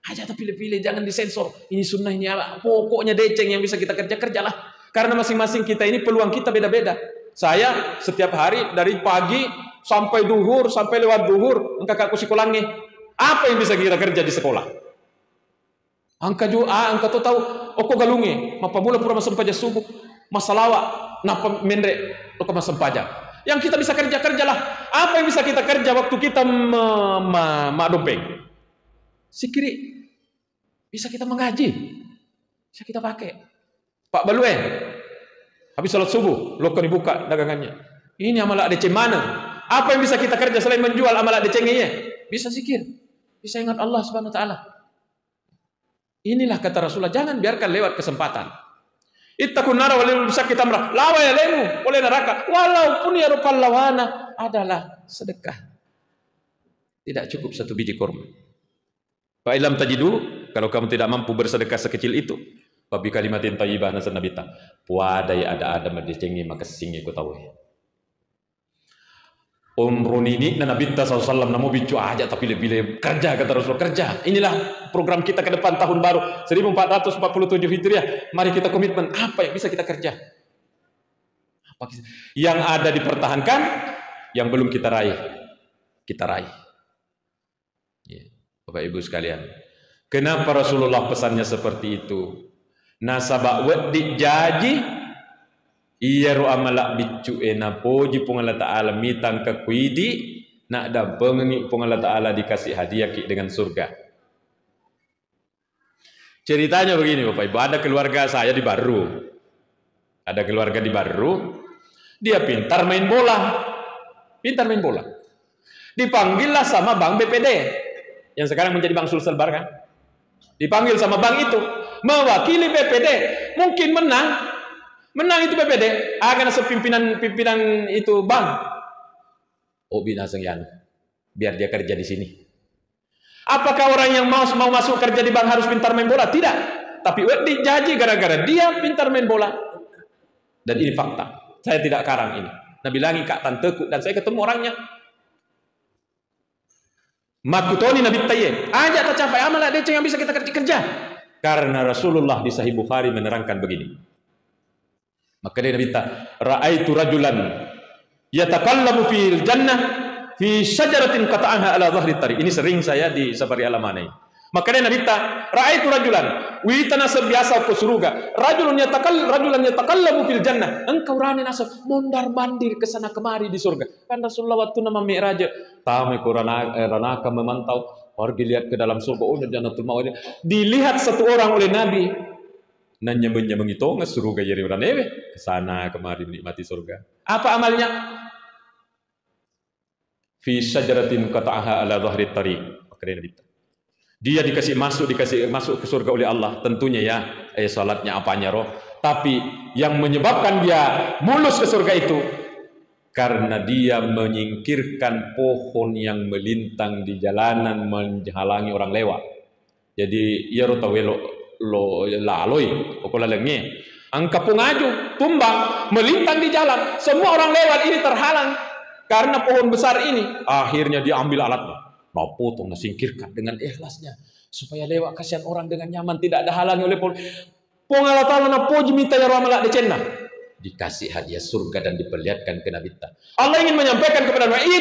Ajak tak pilih-pilih, jangan disensor. Ini sunnah, ini apa. Pokoknya deceng yang bisa kita kerjalah. Karena masing-masing kita ini peluang kita beda-beda. Saya setiap hari dari pagi sampai duhur, sampai lewat duhur, kakakku sikolangi. Apa yang bisa kita kerja di sekolah? Angka tu tahu, oko galungi, mapa mula pura masampaja subuh, masalawa, napa mendre, oko masampaja. Yang kita bisa kerjalah. Apa yang bisa kita kerja waktu kita dompeng? Sikiri. Bisa kita mengaji. Bisa kita pakai. Pak Balue, habis salat subuh, lo kan dibuka dagangannya. Ini amal ADC mana? Apa yang bisa kita kerja selain menjual amal ADC-nya? Bisa zikir. Bisa ingat Allah Subhanahu wa taala. Inilah kata Rasulullah, jangan biarkan lewat kesempatan. Ittaqun nar walau bisakki tamrah, lawa yalemu oleh neraka walaupun ya rupal lawana adalah sedekah. Tidak cukup satu biji kurma. Fa ilam tajidu, kalau kamu tidak mampu bersedekah sekecil itu, fa bi kalimatin thayyibah nasan nabita. Puadai ada mendecengi maka singi ku tahu. Umrun ini Nabi SAW namu bicu aja tapi lebih kerja kata Rasul, kerja. Inilah program kita ke depan tahun baru 1447 Hijriah. Mari kita komitmen apa yang bisa kita kerja. Yang ada dipertahankan, yang belum kita raih. Ya, Bapak Ibu sekalian. Kenapa Rasulullah pesannya seperti itu? Nasabak wadi jaji iya ro amalak bicu ena poji pungala ta'ala mitang ke kuidi nak da pengengi pungala ta'ala dikasih hadiah ki dengan surga. Ceritanya begini Bapak Ibu, ada keluarga saya di Baru. Ada keluarga di Baru, dia pintar main bola. Dipanggillah sama Bank BPD yang sekarang menjadi Bank Sulsel Bar kan. Dipanggil sama bank itu mewakili BPD, mungkin menang itu BPD, akan pimpinan itu bank. Oh binasang yan, biar dia kerja di sini. Apakah orang yang mau masuk kerja di bank harus pintar main bola? Tidak. tapi dijaji gara-gara dia pintar main bola. Dan ini fakta. Saya tidak karang ini. Nabi bilangi kak tanteku dan saya ketemu orangnya. Makutoni Nabi Tayyib, ajak tercapai amal deceng yang bisa kita kerja. Karena Rasulullah di Sahih Bukhari menerangkan begini. Maka dia Nabi ra'aitu rajulan yatakallamu fil jannah fi syajaratin qata'aha ala dhahri tariq. Ini sering saya di Safari Alamana. Maka dia Nabi ra'aitu rajulan witana sebiasa ke surga. Rajulan yatakallamu fil jannah. Engkau rani nasab mondar-mandir ke sana kemari di surga. Kan Rasulullah waktu nama Mi'raj tamai ranaka memantau pergi lihat ke dalam surga. Oh jannatul ma'wa. Dilihat satu orang oleh Nabi. Nanya itu surga jadi orang ke sana kemari menikmati surga. Apa amalnya? Fi syajaratin qata'aha ala dhahri tariq. Dia dikasih masuk ke surga oleh Allah, tentunya ya, salatnya apanya roh. Tapi yang menyebabkan dia mulus ke surga itu karena dia menyingkirkan pohon yang melintang di jalanan menghalangi orang lewat. Jadi ia rotawelo lo laloi okola lengi angka pungaju tumbang melintang di jalan, semua orang lewat ini terhalang karena pohon besar ini. Akhirnya dia ambil alatnya, potong, singkirkan dengan ikhlasnya supaya lewat, kasihan orang dengan nyaman, tidak ada halangi oleh pohon. Allah Ta'ala na poji minta ya ramalak decenna, dikasih hadiah surga dan diperlihatkan ke Nabi. Allah ingin menyampaikan kepada Nabi,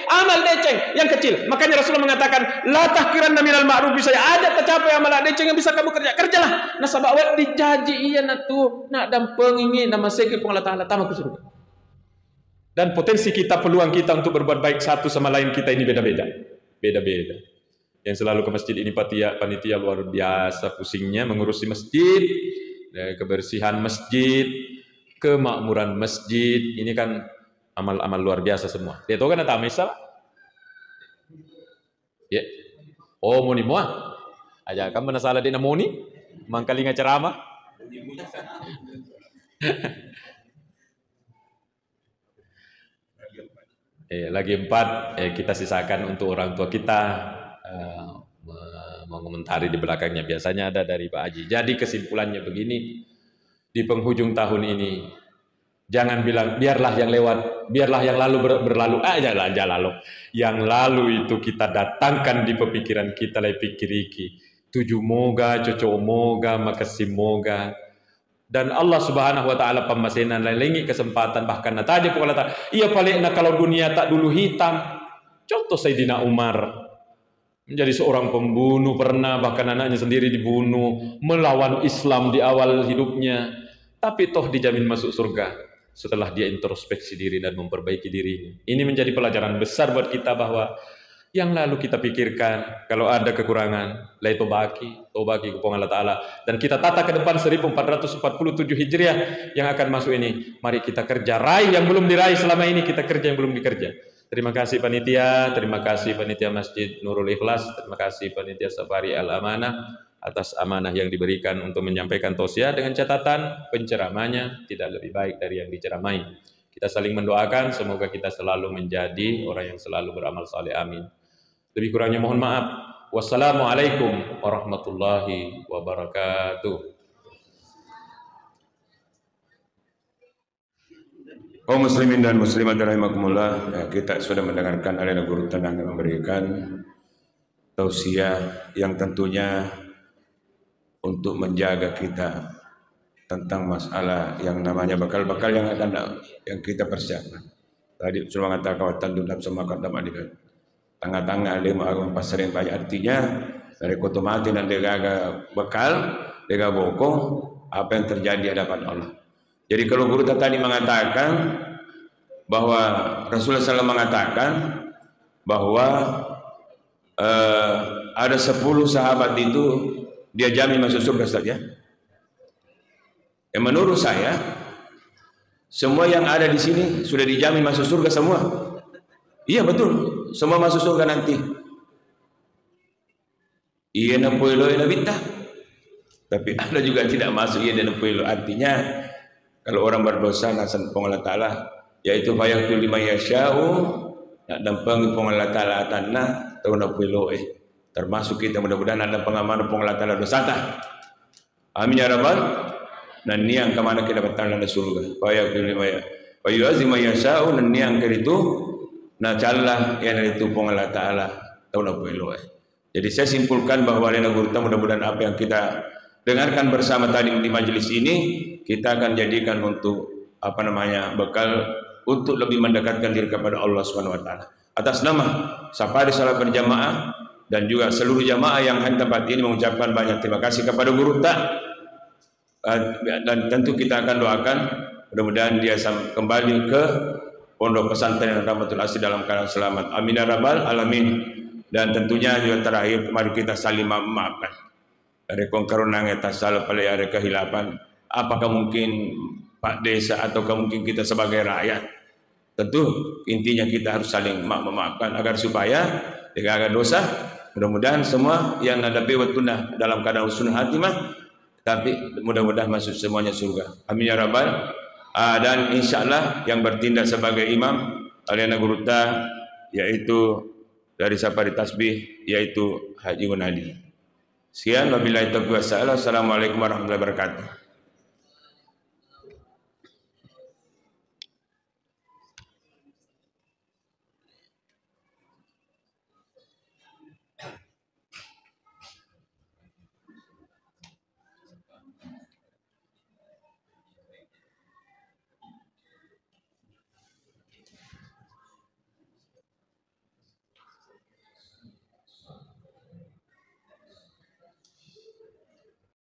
amal deceng yang kecil. Makanya Rasulullah mengatakan, la tahkiranna minal ma'ruf, bisa ada tercapai amal deceng yang bisa kamu kerjalah. Nasabah awak dijaji iya natu nak dan pengingin nama sekir Allah Ta'ala tamak ke surga. Dan potensi kita, peluang kita untuk berbuat baik satu sama lain kita ini beda-beda. Yang selalu ke masjid ini panitia luar biasa pusingnya mengurusi masjid, kebersihan masjid, kemakmuran masjid. Ini kan amal-amal luar biasa semua. Dia tahu kan ada misal? Ya. Oh, muni muah. Aja kan mana salah dia muni? Mangkali ceramah. Lagi 4 kita sisakan untuk orang tua kita mengomentari di belakangnya. Biasanya ada dari Pak Haji. Jadi kesimpulannya begini, di penghujung tahun ini jangan bilang biarlah yang lewat, biarlah yang lalu berlalu aja lalu. Yang lalu itu kita datangkan di pemikiran kita, lai pikiriki. Tujuh moga, cocok moga, makasih moga. Dan Allah Subhanahu wa taala pemasenan lalingi kesempatan bahkan nataja pokoknya iya paling kalau dunia tak dulu hitam. Contoh Sayyidina Umar menjadi seorang pembunuh, pernah bahkan anaknya sendiri dibunuh, melawan Islam di awal hidupnya, tapi toh dijamin masuk surga setelah dia introspeksi diri dan memperbaiki diri. Ini menjadi pelajaran besar buat kita bahwa yang lalu kita pikirkan, kalau ada kekurangan, lai tobaki kepada Allah Ta'ala. Dan kita tata ke depan 1447 Hijriah yang akan masuk ini. Mari kita kerja, raih yang belum diraih selama ini, kita kerja yang belum dikerja. Terima kasih panitia, terima kasih panitia Masjid Nurul Ikhlas, terima kasih panitia Safari Al-Amanah atas amanah yang diberikan untuk menyampaikan tausiah dengan catatan penceramahnya tidak lebih baik dari yang diceramai. Kita saling mendoakan, semoga kita selalu menjadi orang yang selalu beramal saleh. Amin. Lebih kurangnya mohon maaf. Wassalamualaikum warahmatullahi wabarakatuh. Kaum muslimin dan muslimat rahimakumullah, kita sudah mendengarkan aliran guru tenang yang memberikan tausiah yang tentunya untuk menjaga kita tentang masalah yang namanya bakal-bakal yang akan yang kita persiapkan. Tadi sudah mengatakan kawatan dundap semakan dapat dikatakan tengah-tengah lima agung pasarin banyak, artinya dari kotomati dan degaga bekal dega bokong apa yang terjadi di hadapan Allah. Jadi kalau guru tadi mengatakan bahwa Rasulullah SAW mengatakan bahwa ada 10 sahabat itu dia jamin masuk surga, Ustaz ya. Menurut saya semua yang ada di sini sudah dijamin masuk surga semua. Iya betul. Semua masuk surga nanti. Iya napoilo ina bintah. Tapi ada juga tidak masuk iya dan napoilo. Artinya kalau orang berdosa nasan Allah Ta'ala yaitu fayaqtul lima yasha'u nak dampang Allah Ta'ala tanah tahu napoilo termasuk kita mudah-mudahan ada pengaman Allah Ta'ala dosa tak. Amin ya rabbal. Dan niang kemana kita batang dan surga. Wa yu'azzimu yasha'u dan niang itu na calla yang itu pun Allah Taala tahu apa elok. Jadi saya simpulkan bahwa Lena Gurta mudah-mudahan apa yang kita dengarkan bersama tadi di majelis ini kita akan jadikan untuk apa namanya bekal untuk lebih mendekatkan diri kepada Allah Subhanahu wa taala. Atas nama Safari Salat Berjamaah dan juga seluruh jamaah yang hadir tempat ini mengucapkan banyak terima kasih kepada Guru Tak, dan tentu kita akan doakan mudah-mudahan dia kembali ke pondok pesantren Rahmatul Asri dalam keadaan selamat. Amin ya rabbal alamin. Dan tentunya juga terakhir mari kita saling memaafkan. Dari kongkarunang eta salah pada ada kehilapan. Apakah mungkin Pak Desa atau mungkin kita sebagai rakyat? Tentu intinya kita harus saling memaafkan agar supaya tidak ada dosa. Mudah-mudahan semua yang nadapi watuna dalam keadaan husnul hatimah, tapi mudah-mudahan masuk semuanya surga. Amin ya rabbal. Dan insyaallah yang bertindak sebagai imam Aliana Guruta yaitu dari Safari Tasbih yaitu Haji Gunadi. Sekian wabillahi taufiq wassalamu. Assalamualaikum warahmatullahi wabarakatuh.